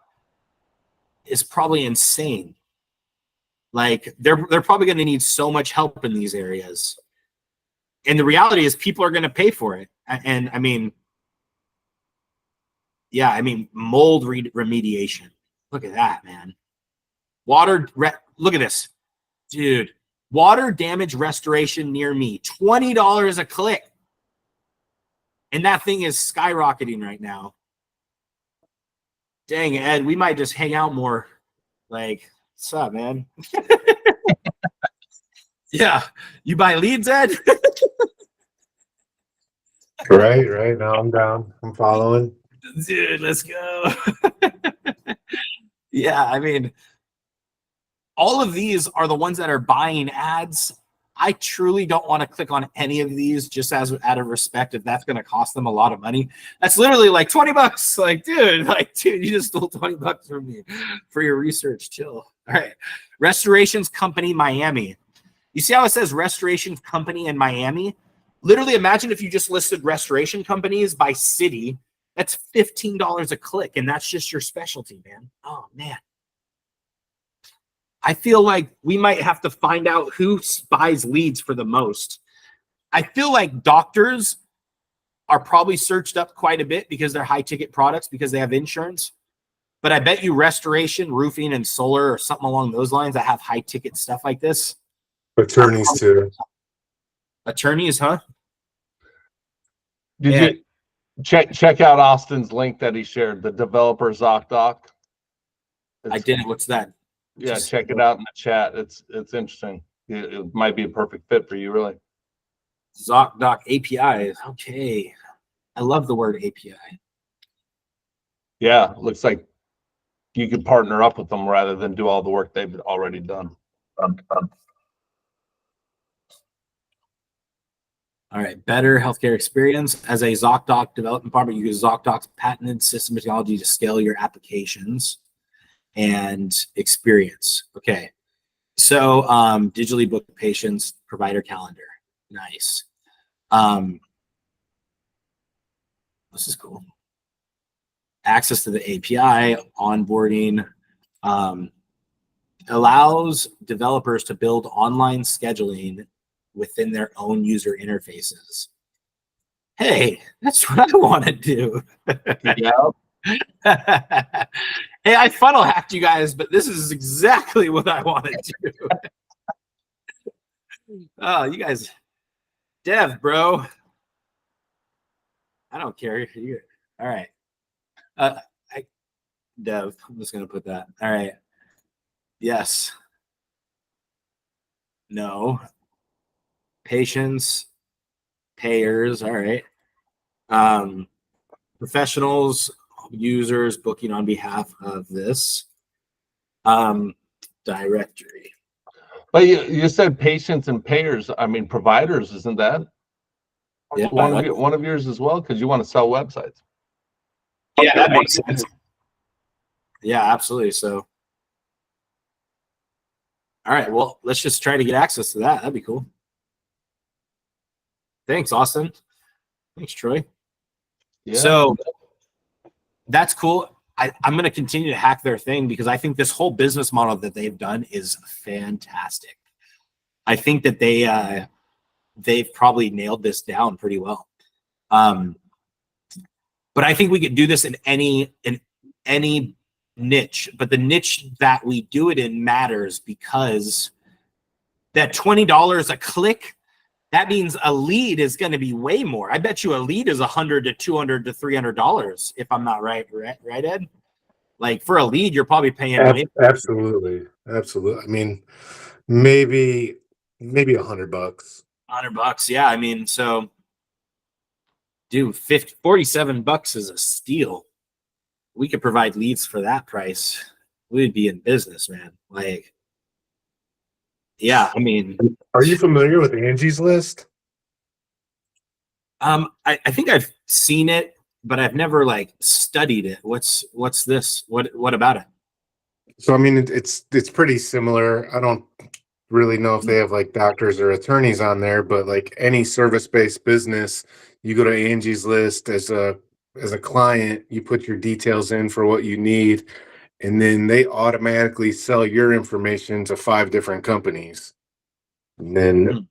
is probably insane. Like they're probably going to need so much help in these areas. And the reality is people are going to pay for it. And I mean, yeah, I mean, mold remediation. Look at that, man. Look at this, dude. Water damage restoration near me, $20 a click. And that thing is skyrocketing right now. Dang, Ed, we might just hang out more. Like, what's up, man? Yeah, you buy leads, Ed? Right. Now I'm down. I'm following. Dude, let's go. Yeah, I mean, all of these are the ones that are buying ads. I truly don't want to click on any of these just as out of respect if that's going to cost them a lot of money. That's literally like $20. Like, dude, you just stole $20 from me for your research. Chill. All right. Restorations Company, Miami. You see how it says Restorations Company in Miami? Literally, imagine if you just listed restoration companies by city. That's $15 a click, and that's just your specialty, man. Oh, man. I feel like we might have to find out who buys leads for the most. I feel like doctors are probably searched up quite a bit because they're high-ticket products because they have insurance. But I bet you restoration, roofing, and solar or something along those lines that have high-ticket stuff like this. Attorneys too. Attorneys, huh? Did you check out Austin's link that he shared, the developer ZocDoc? I didn't. What's that? Yeah, check it out in the chat. It's interesting. It might be a perfect fit for you, really. ZocDoc API. Okay. I love the word API. Yeah, looks like you could partner up with them rather than do all the work they've already done. All right. Better healthcare experience. As a ZocDoc development partner, you use ZocDoc's patented system technology to scale your applications and experience. Okay. So digitally book patients, provider calendar. Nice. This is cool. Access to the API, onboarding, allows developers to build online scheduling within their own user interfaces. Hey, that's what I want to do. Yeah. Hey, I funnel hacked you guys, but this is exactly what I want to do. Oh, you guys, Dev, bro. I don't care. All right. Dev, I'm just going to put that. All right. Yes. No. Patients, payers. All right. Professionals, users booking on behalf of this directory. But you said patients and payers. I mean, providers, isn't that? Yeah. One of yours as well, because you want to sell websites. Yeah, that makes sense. Yeah, absolutely. So, all right. Well, let's just try to get access to that. That'd be cool. Thanks, Austin. Thanks, Troy. Yeah. So that's cool. I'm going to continue to hack their thing because I think this whole business model that they've done is fantastic. I think that they've probably nailed this down pretty well. But I think we could do this in any niche, but the niche that we do it in matters because that $20 a click, that means a lead is going to be way more. I bet you a lead is $100 to $200 to $300 if I'm not right, Ed? Like for a lead, you're probably paying way. Absolutely. I mean, maybe maybe $100. $100. Yeah. I mean, so dude, 47 bucks is a steal. We could provide leads for that price. We would be in business, man. Like, yeah, I mean, Are you familiar with Angie's List? I think I've seen it, but I've never like studied it. What's this? What about it? So I mean, it's pretty similar. I don't really know if they have like doctors or attorneys on there, but like any service-based business, you go to Angie's List as a client, you put your details in for what you need, and then they automatically sell your information to 5 different companies. And then,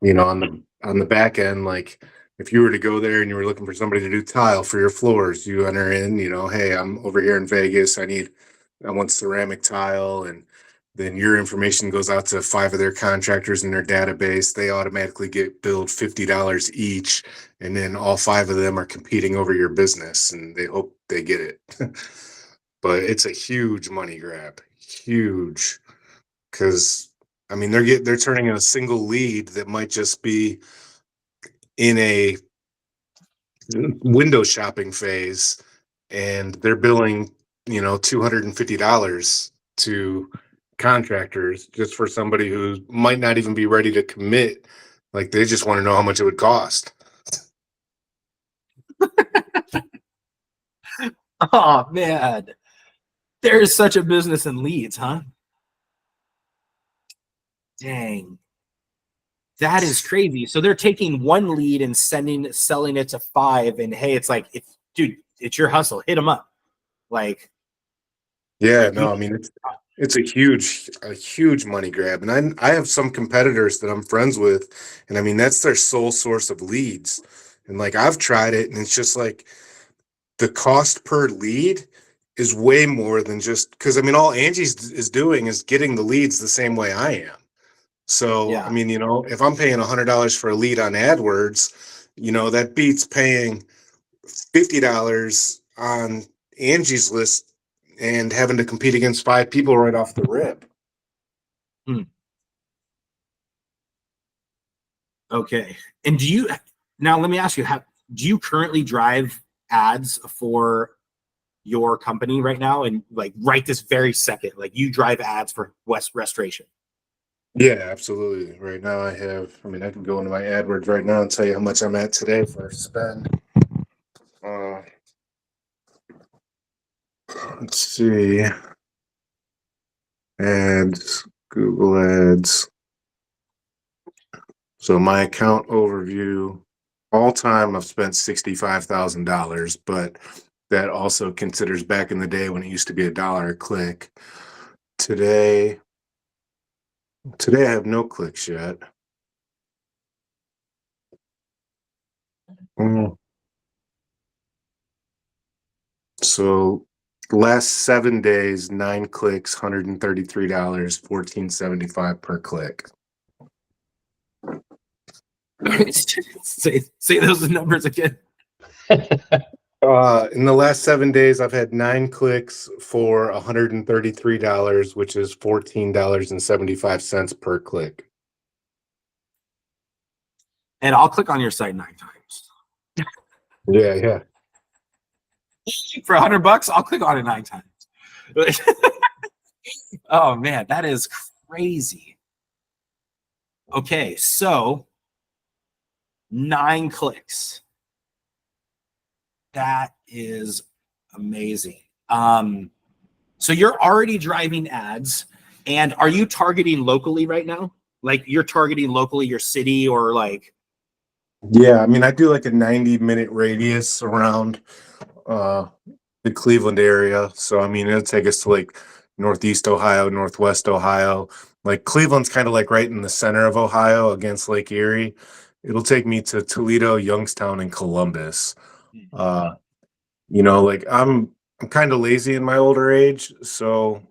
on the back end, like if you were to go there and you were looking for somebody to do tile for your floors, you enter in, hey, I'm over here in Vegas. I want ceramic tile. And then your information goes out to 5 of their contractors in their database. They automatically get billed $50 each. And then all 5 of them are competing over your business and they hope they get it. But it's a huge money grab, huge. Because I mean, they're turning in a single lead that might just be in a window shopping phase, and they're billing, $250 to contractors just for somebody who might not even be ready to commit. Like they just want to know how much it would cost. Oh man, there is such a business in leads, huh? Dang. That is crazy. So they're taking one lead and selling it to 5. And hey, it's like, dude, it's your hustle. Hit them up. Like, Yeah, no, I mean it's a huge money grab. And I have some competitors that I'm friends with, and I mean that's their sole source of leads. And like I've tried it, and it's just like the cost per lead is way more than just because I mean all Angie's is doing is getting the leads the same way I am. So, yeah. I mean, if I'm paying $100 for a lead on AdWords, that beats paying $50 on Angie's List and having to compete against 5 people right off the rip. Okay. And now let me ask you, do you currently drive ads for your company right now? And like right this very second, like you drive ads for West Restoration? Yeah, absolutely. Right now I can go into my AdWords right now and tell you how much I'm at today for spend. Let's see. Ads, Google Ads. So my account overview, all time I've spent $65,000, but that also considers back in the day when it used to be $1 a click. Today I have no clicks yet. So last 7 days, 9 clicks, $133, $14.75 per click. say those numbers again. In the last 7 days, I've had 9 clicks for $133, which is $14.75 per click. And I'll click on your site 9 times. Yeah. For $100, I'll click on it 9 times. Oh man, that is crazy. Okay, so 9 clicks. That is amazing. So you're already driving ads, and are you targeting locally right now? Like you're targeting locally your city or like? Yeah, I mean, I do like a 90-minute radius around the Cleveland area. So, I mean, it'll take us to like Northeast Ohio, Northwest Ohio. Like Cleveland's kind of like right in the center of Ohio against Lake Erie. It'll take me to Toledo, Youngstown, and Columbus. Like I'm kind of lazy in my older age. So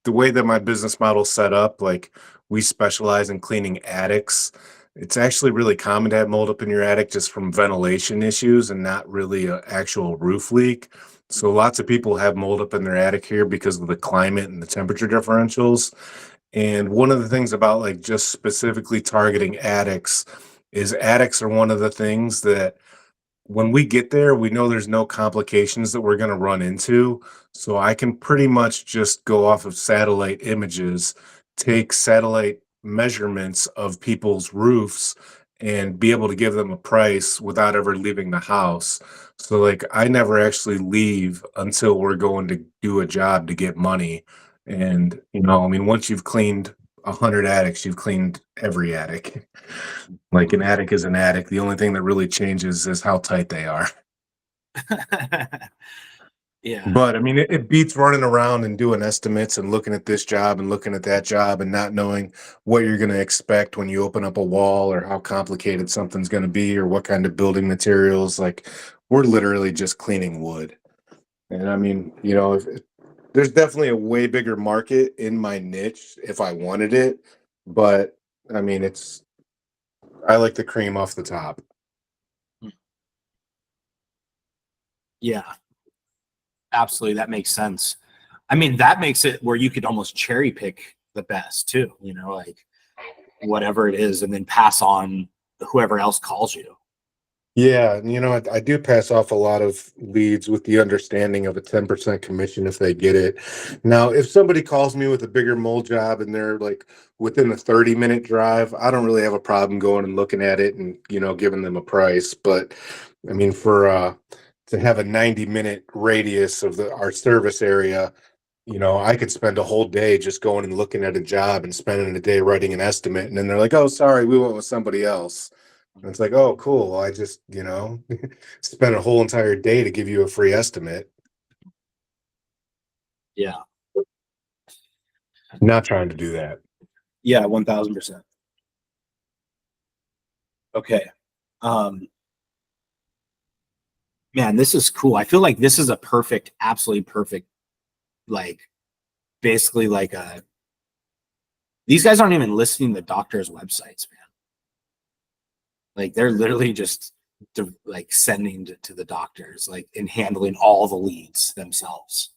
the way that my business model's set up, like we specialize in cleaning attics. It's actually really common to have mold up in your attic just from ventilation issues and not really an actual roof leak. So lots of people have mold up in their attic here because of the climate and the temperature differentials. And one of the things about like just specifically targeting addicts is addicts are one of the things that when we get there, we know there's no complications that we're going to run into. So I can pretty much just go off of satellite images, take satellite measurements of people's roofs, and be able to give them a price without ever leaving the house. So, like, I never actually leave until we're going to do a job to get money. And, you know, I mean, once you've cleaned 100 attics, you've cleaned every attic. Like an attic is an attic. The only thing that really changes is how tight they are. Yeah. But I mean, it beats running around and doing estimates and looking at this job and looking at that job and not knowing what you're going to expect when you open up a wall or how complicated something's going to be or what kind of building materials. Like, we're literally just cleaning wood. And I mean, you know, there's definitely a way bigger market in my niche if I wanted it. But I mean, I like the cream off the top. Yeah. Absolutely. That makes sense. I mean, that makes it where you could almost cherry pick the best too, you know, like whatever it is, and then pass on whoever else calls you. Yeah, you know, I do pass off a lot of leads with the understanding of a 10% commission if they get it. Now, if somebody calls me with a bigger mold job and they're like within a 30-minute drive, I don't really have a problem going and looking at it and, you know, giving them a price. But I mean, for to have a 90-minute radius of our service area, you know, I could spend a whole day just going and looking at a job and spending a day writing an estimate. And then they're like, oh, sorry, we went with somebody else. And it's like, oh, cool. Well, I just, you know, spent a whole entire day to give you a free estimate. Yeah. Not trying to do that. Yeah. 1000%. Okay. Man, this is cool. I feel like this is a perfect, absolutely perfect, like basically like these guys aren't even listing the doctor's websites, man. Like they're literally just like sending to the doctors, like and handling all the leads themselves,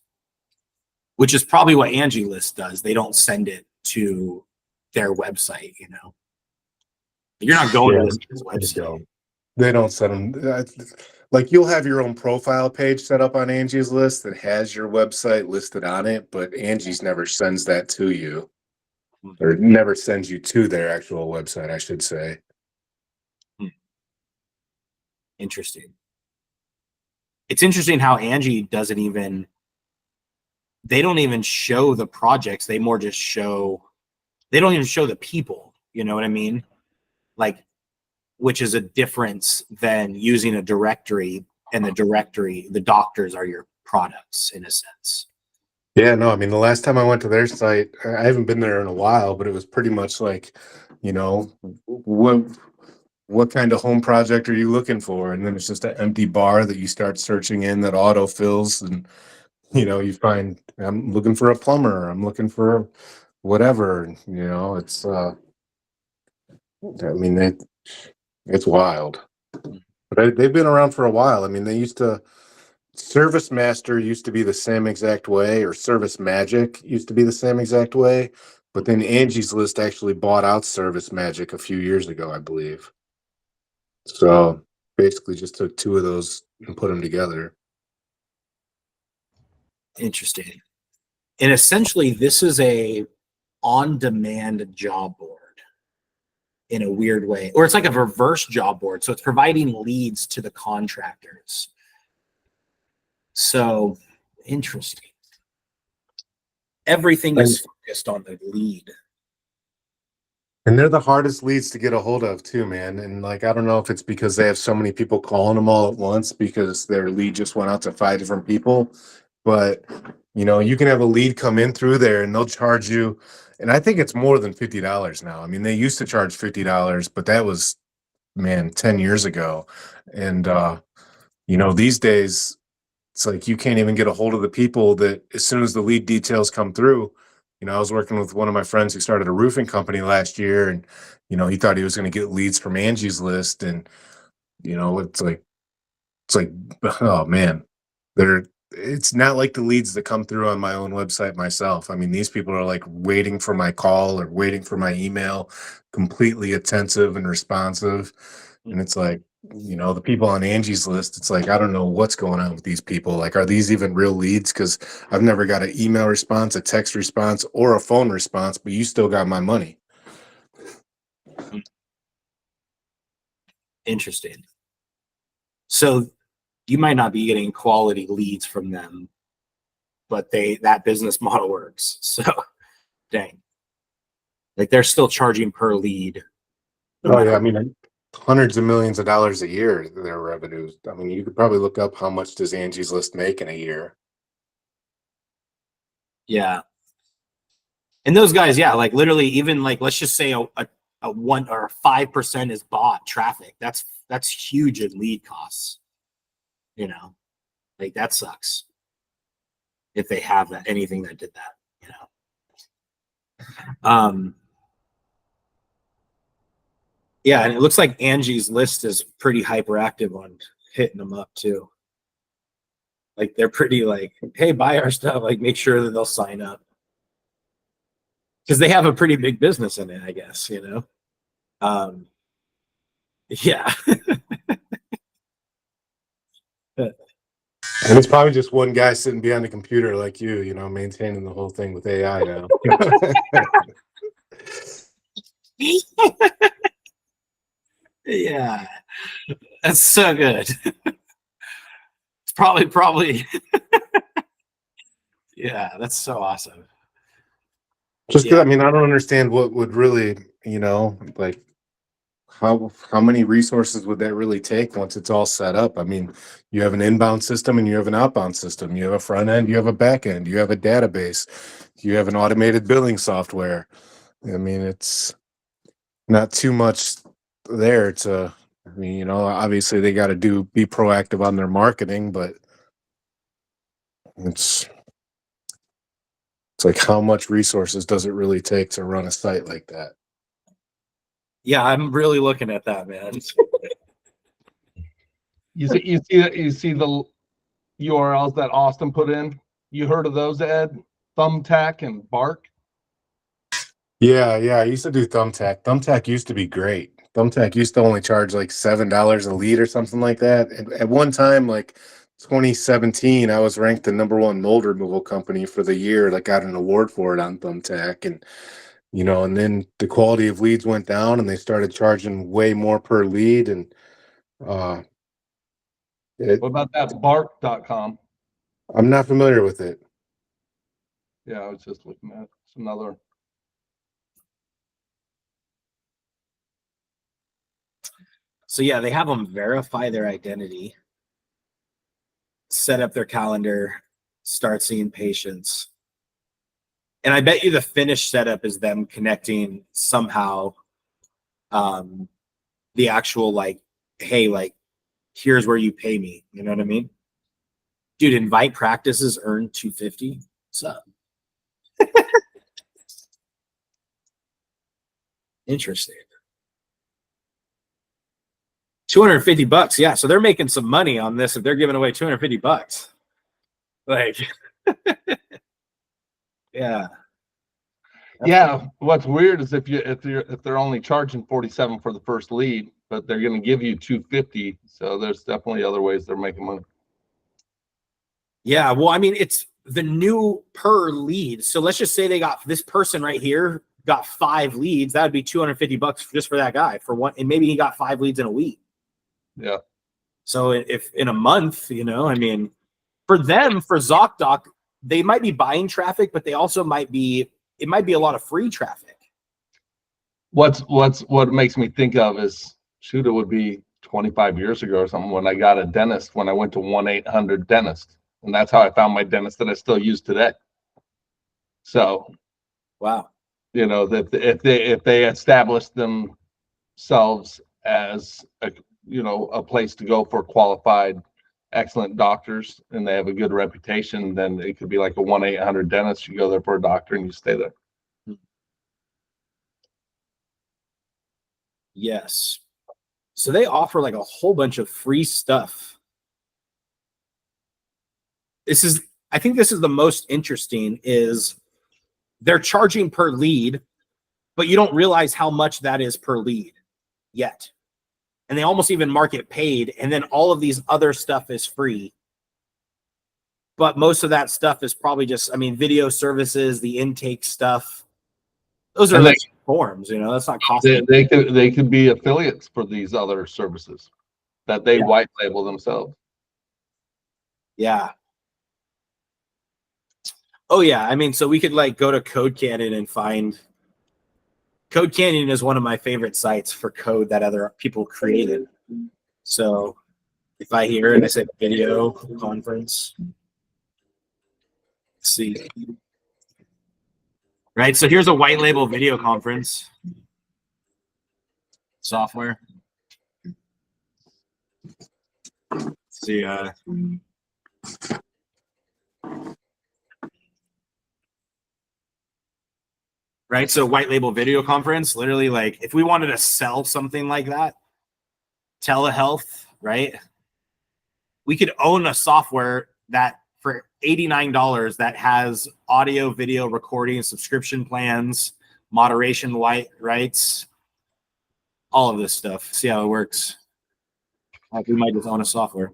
which is probably what Angie List does. They don't send it to their website, you know. You're not going to this website. They don't send them. Like you'll have your own profile page set up on Angie's List that has your website listed on it, but Angie's never sends that to you, or never sends you to their actual website, I should say. Interesting. It's interesting how Angie doesn't even, they don't even show the projects. They more just show, they don't even show the people, you know what I mean? Like, which is a difference than using a directory, and the directory, the doctors are your products in a sense. Yeah, no, I mean, the last time I went to their site, I haven't been there in a while, but it was pretty much like, you know, what kind of home project are you looking for? And then it's just an empty bar that you start searching in that auto fills, and you know, you find I'm looking for a plumber, I'm looking for whatever, you know, it's I mean, it's wild. But they've been around for a while. I mean, Service Master used to be the same exact way, or Service Magic used to be the same exact way, but then Angie's List actually bought out Service Magic a few years ago, I believe. So basically just took two of those and put them together. Interesting. And essentially this is a on-demand job board in a weird way, or it's like a reverse job board. So it's providing leads to the contractors. So interesting. Everything is focused on the lead. And they're the hardest leads to get a hold of too, man. And like, I don't know if it's because they have so many people calling them all at once because their lead just went out to 5 different people. But, you know, you can have a lead come in through there and they'll charge you. And I think it's more than $50 now. I mean, they used to charge $50, but that was, man, 10 years ago. And, you know, these days, it's like you can't even get a hold of the people that as soon as the lead details come through. You know, I was working with one of my friends who started a roofing company last year, and, you know, he thought he was going to get leads from Angie's List. And, you know, it's like, oh man, it's not like the leads that come through on my own website myself. I mean, these people are like waiting for my call or waiting for my email, completely attentive and responsive. And it's like, you know, the people on Angie's List, it's like, I don't know what's going on with these people. Like, are these even real leads? Because I've never got an email response, a text response, or a phone response, but you still got my money. Interesting. So you might not be getting quality leads from them, but that business model works. So dang. Like they're still charging per lead. Oh yeah, I mean, hundreds of millions of dollars a year, their revenues. I mean, you could probably look up how much does Angie's List make in a year. Yeah. And those guys, yeah, like literally even like, let's just say a 1 or 5% is bought traffic. That's huge in lead costs. You know, like that sucks if they have anything that did that, you know. Yeah, and it looks like Angie's List is pretty hyperactive on hitting them up too. Like they're pretty like, hey, buy our stuff, like make sure that they'll sign up. Because they have a pretty big business in it, I guess, you know. Yeah. And it's probably just one guy sitting behind the computer like you know, maintaining the whole thing with AI now. Yeah. That's so good. It's probably yeah, that's so awesome. Just because Yeah. I mean, I don't understand what would really, you know, like how many resources would that really take once it's all set up? I mean, you have an inbound system and you have an outbound system. You have a front end, you have a back end, you have a database, you have an automated billing software. I mean, it's not too much there to, I mean, you know, obviously they got to be proactive on their marketing, but it's like how much resources does it really take to run a site like that? Yeah, I'm really looking at that, man. You see the URLs that Austin put in. You heard of those, Ed? Thumbtack and Bark. Yeah, I used to do Thumbtack. Thumbtack used to be great. Thumbtack used to only charge like $7 a lead or something like that. And at one time, like 2017, I was ranked the #1 mold removal company for the year. Like got an award for it on Thumbtack, and you know, and then the quality of leads went down, and they started charging way more per lead. And uh, What about that Bark.com? I'm not familiar with it. Yeah, I was just looking at it. It's another. So yeah, they have them verify their identity, set up their calendar, start seeing patients. And I bet you the finished setup is them connecting somehow the actual like, hey, like here's where you pay me. You know what I mean? Dude, invite practices earn $250. What's up? Interesting. $250. Yeah. So they're making some money on this if they're giving away $250. Like, yeah. Yeah, what's weird is if they're only charging 47 for the first lead, but they're going to give you 250. So there's definitely other ways they're making money. Yeah. Well, I mean, it's the new per lead. So let's just say they got this person right here got 5 leads. That would be $250 just for that guy for one. And maybe he got 5 leads in a week. Yeah. So if in a month, you know, I mean, for them, for ZocDoc, they might be buying traffic, but they also might be, it might be a lot of free traffic. What makes me think of is, shoot, it would be 25 years ago or something when I got a dentist, when I went to 1-800 dentist. And that's how I found my dentist that I still use today. So, Wow. you know, that if they established themselves as a place to go for qualified, excellent doctors, and they have a good reputation, then it could be like a 1-800 dentist. You go there for a doctor and you stay there. Yes. So they offer like a whole bunch of free stuff. I think this is the most interesting is they're charging per lead, but you don't realize how much that is per lead yet. And they almost even market paid. And then all of these other stuff is free. But most of that stuff is probably just, I mean, video services, the intake stuff. Those are And like forms, you know, that's not costing. They could be affiliates for these other services that they white label themselves. Yeah. Oh yeah. I mean, so we could like go to Code Canyon and find Code Canyon is one of my favorite sites for code that other people created. So if I hear and I say video conference, let's see. Right. So here's a white label video conference software. Let's see. Right. So white label video conference, literally like if we wanted to sell something like that, telehealth, right? We could own a software that for $89 that has audio, video recording, subscription plans, moderation rights, all of this stuff. See how it works. Like we might just own a software.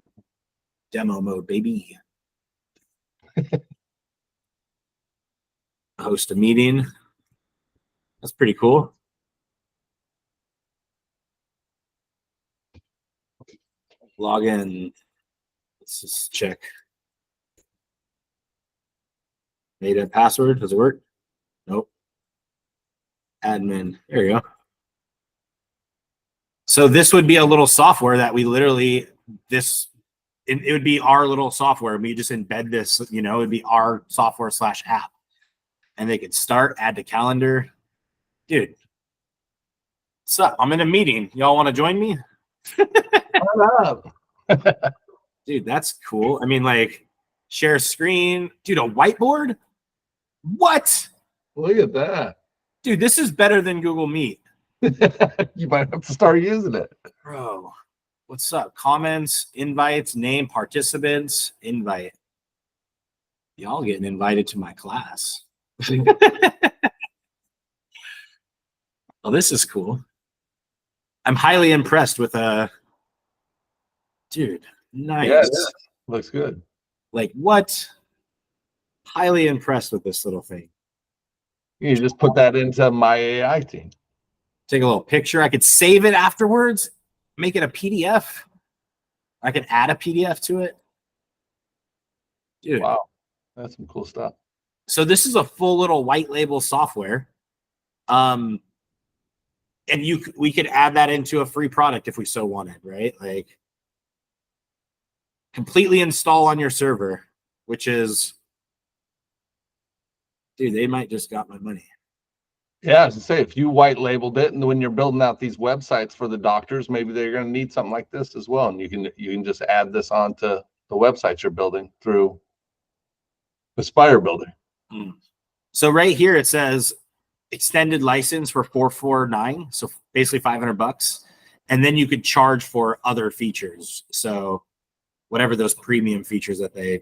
Demo mode, baby. Host a meeting. That's pretty cool. Log in. Let's just check. Made a password. Does it work? Nope. Admin. There you go. So this would be a little software that we literally, it would be our little software. We just embed this, you know, it'd be our software / app. And they could start, add to calendar. Dude, what's up? I'm in a meeting. Y'all want to join me? Dude, that's cool. I mean, like, share screen. Dude, a whiteboard? What? Look at that. Dude, this is better than Google Meet. You might have to start using it. Bro, what's up? Comments, invites, name participants, invite. Y'all getting invited to my class. Oh, this is cool. I'm highly impressed with dude, nice. Yeah, looks good. Like what? Highly impressed with this little thing. You just put that into my AI team. Take a little picture. I could save it afterwards, make it a PDF. I could add a PDF to it. Dude. Wow, that's some cool stuff. So this is a full little white label software. And we could add that into a free product if we so wanted, right? Like completely install on your server, which is, dude, they might just got my money. Yeah, as I say, if you white labeled it, and when you're building out these websites for the doctors, maybe they're going to need something like this as well, and you can just add this onto the websites you're building through Aspire Builder. So right here it says extended license for $449, so basically $500, and then you could charge for other features. So whatever those premium features that they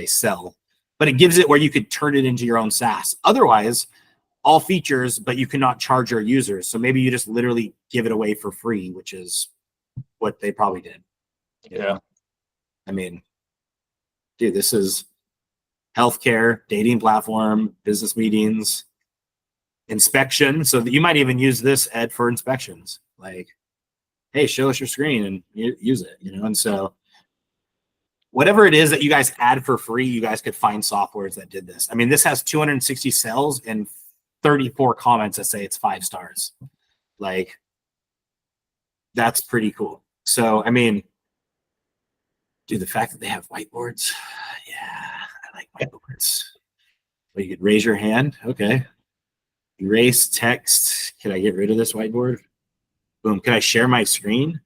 sell, but it gives it where you could turn it into your own SaaS. Otherwise, all features, but you cannot charge your users. So maybe you just literally give it away for free, which is what they probably did. Yeah. I mean, dude, this is healthcare, dating platform, business meetings, inspection. So that you might even use this, Ed, for inspections. Like, hey, show us your screen and use it, you know? And so whatever it is that you guys add for free, you guys could find softwares that did this. I mean, this has 260 cells and 34 comments that say it's 5 stars. Like, that's pretty cool. So, I mean, dude, the fact that they have whiteboards, yeah, I like whiteboards. But you could raise your hand. Okay. Erase text. Can I get rid of this whiteboard? Boom. Can I share my screen?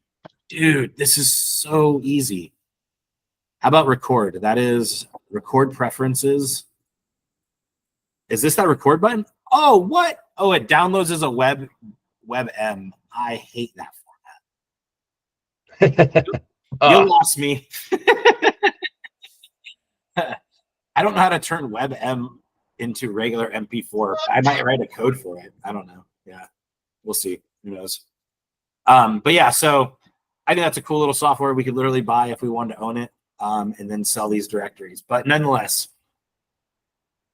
Dude, this is so easy. How about record? That is record preferences. Is this that record button? Oh, what? Oh, it downloads as a WebM. I hate that format. You lost me. I don't know how to turn WebM into regular MP4. I might write a code for it. I don't know. Yeah, we'll see. Who knows? But yeah, so I think that's a cool little software we could literally buy if we wanted to own it, and then sell these directories. But nonetheless,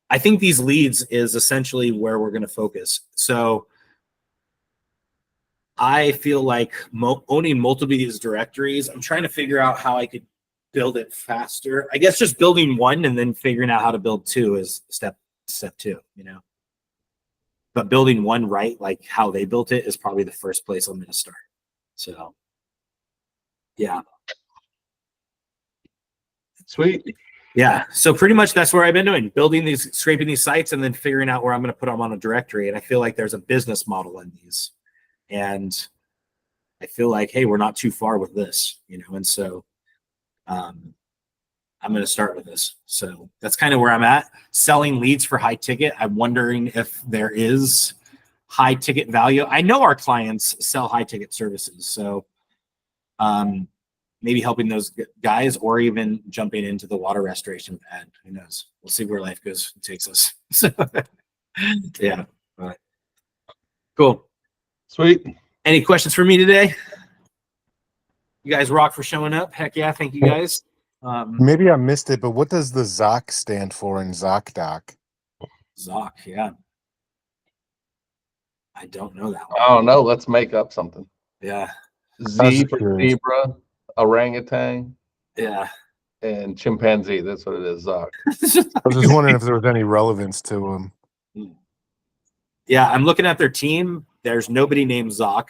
I think these leads is essentially where we're going to focus. So I feel like owning multiple of these directories, I'm trying to figure out how I could build it faster. I guess just building one and then figuring out how to build two is step two, you know. But building one right, like how they built it, is probably the first place I'm going to start. So, yeah. Sweet. Yeah. So pretty much that's where I've been doing, scraping these sites and then figuring out where I'm going to put them on a directory. And I feel like there's a business model in these. And I feel like, hey, we're not too far with this, you know. And so I'm going to start with this. So that's kind of where I'm at. Selling leads for high ticket. I'm wondering if there is high ticket value. I know our clients sell high ticket services. So maybe helping those guys, or even jumping into the water restoration pad. Who knows? We'll see where life takes us. So, yeah. All right. Cool. Sweet. Any questions for me today? You guys rock for showing up. Heck yeah. Thank you guys. Maybe I missed it, but what does the ZOC stand for in ZocDoc? Zoc, yeah. I don't know that one. I don't know. Let's make up something. Yeah. Z for curious. zebra, orangutan, Yeah. and chimpanzee. That's what it is. Zoc. I was just wondering if there was any relevance to them. Yeah, I'm looking at their team. There's nobody named Zoc.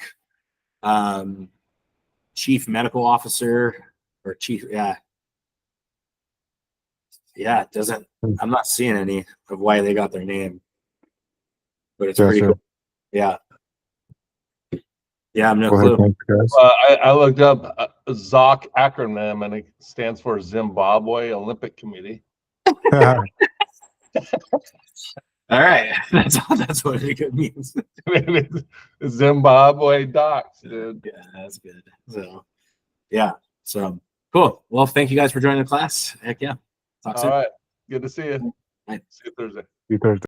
Chief medical officer or chief, yeah. Yeah, it doesn't, I'm not seeing any of why they got their name. But it's pretty Gotcha. cool. Yeah. Yeah, I'm no Go ahead, clue. thanks, guys. I looked up ZOC acronym, and it stands for Zimbabwe Olympic Committee. All right. That's what it means. Zimbabwe Docs, dude. Yeah, that's good. So yeah. So cool. Well, thank you guys for joining the class. Heck yeah. Talk soon. All right. Good to see you. Bye. See you Thursday. See you Thursday.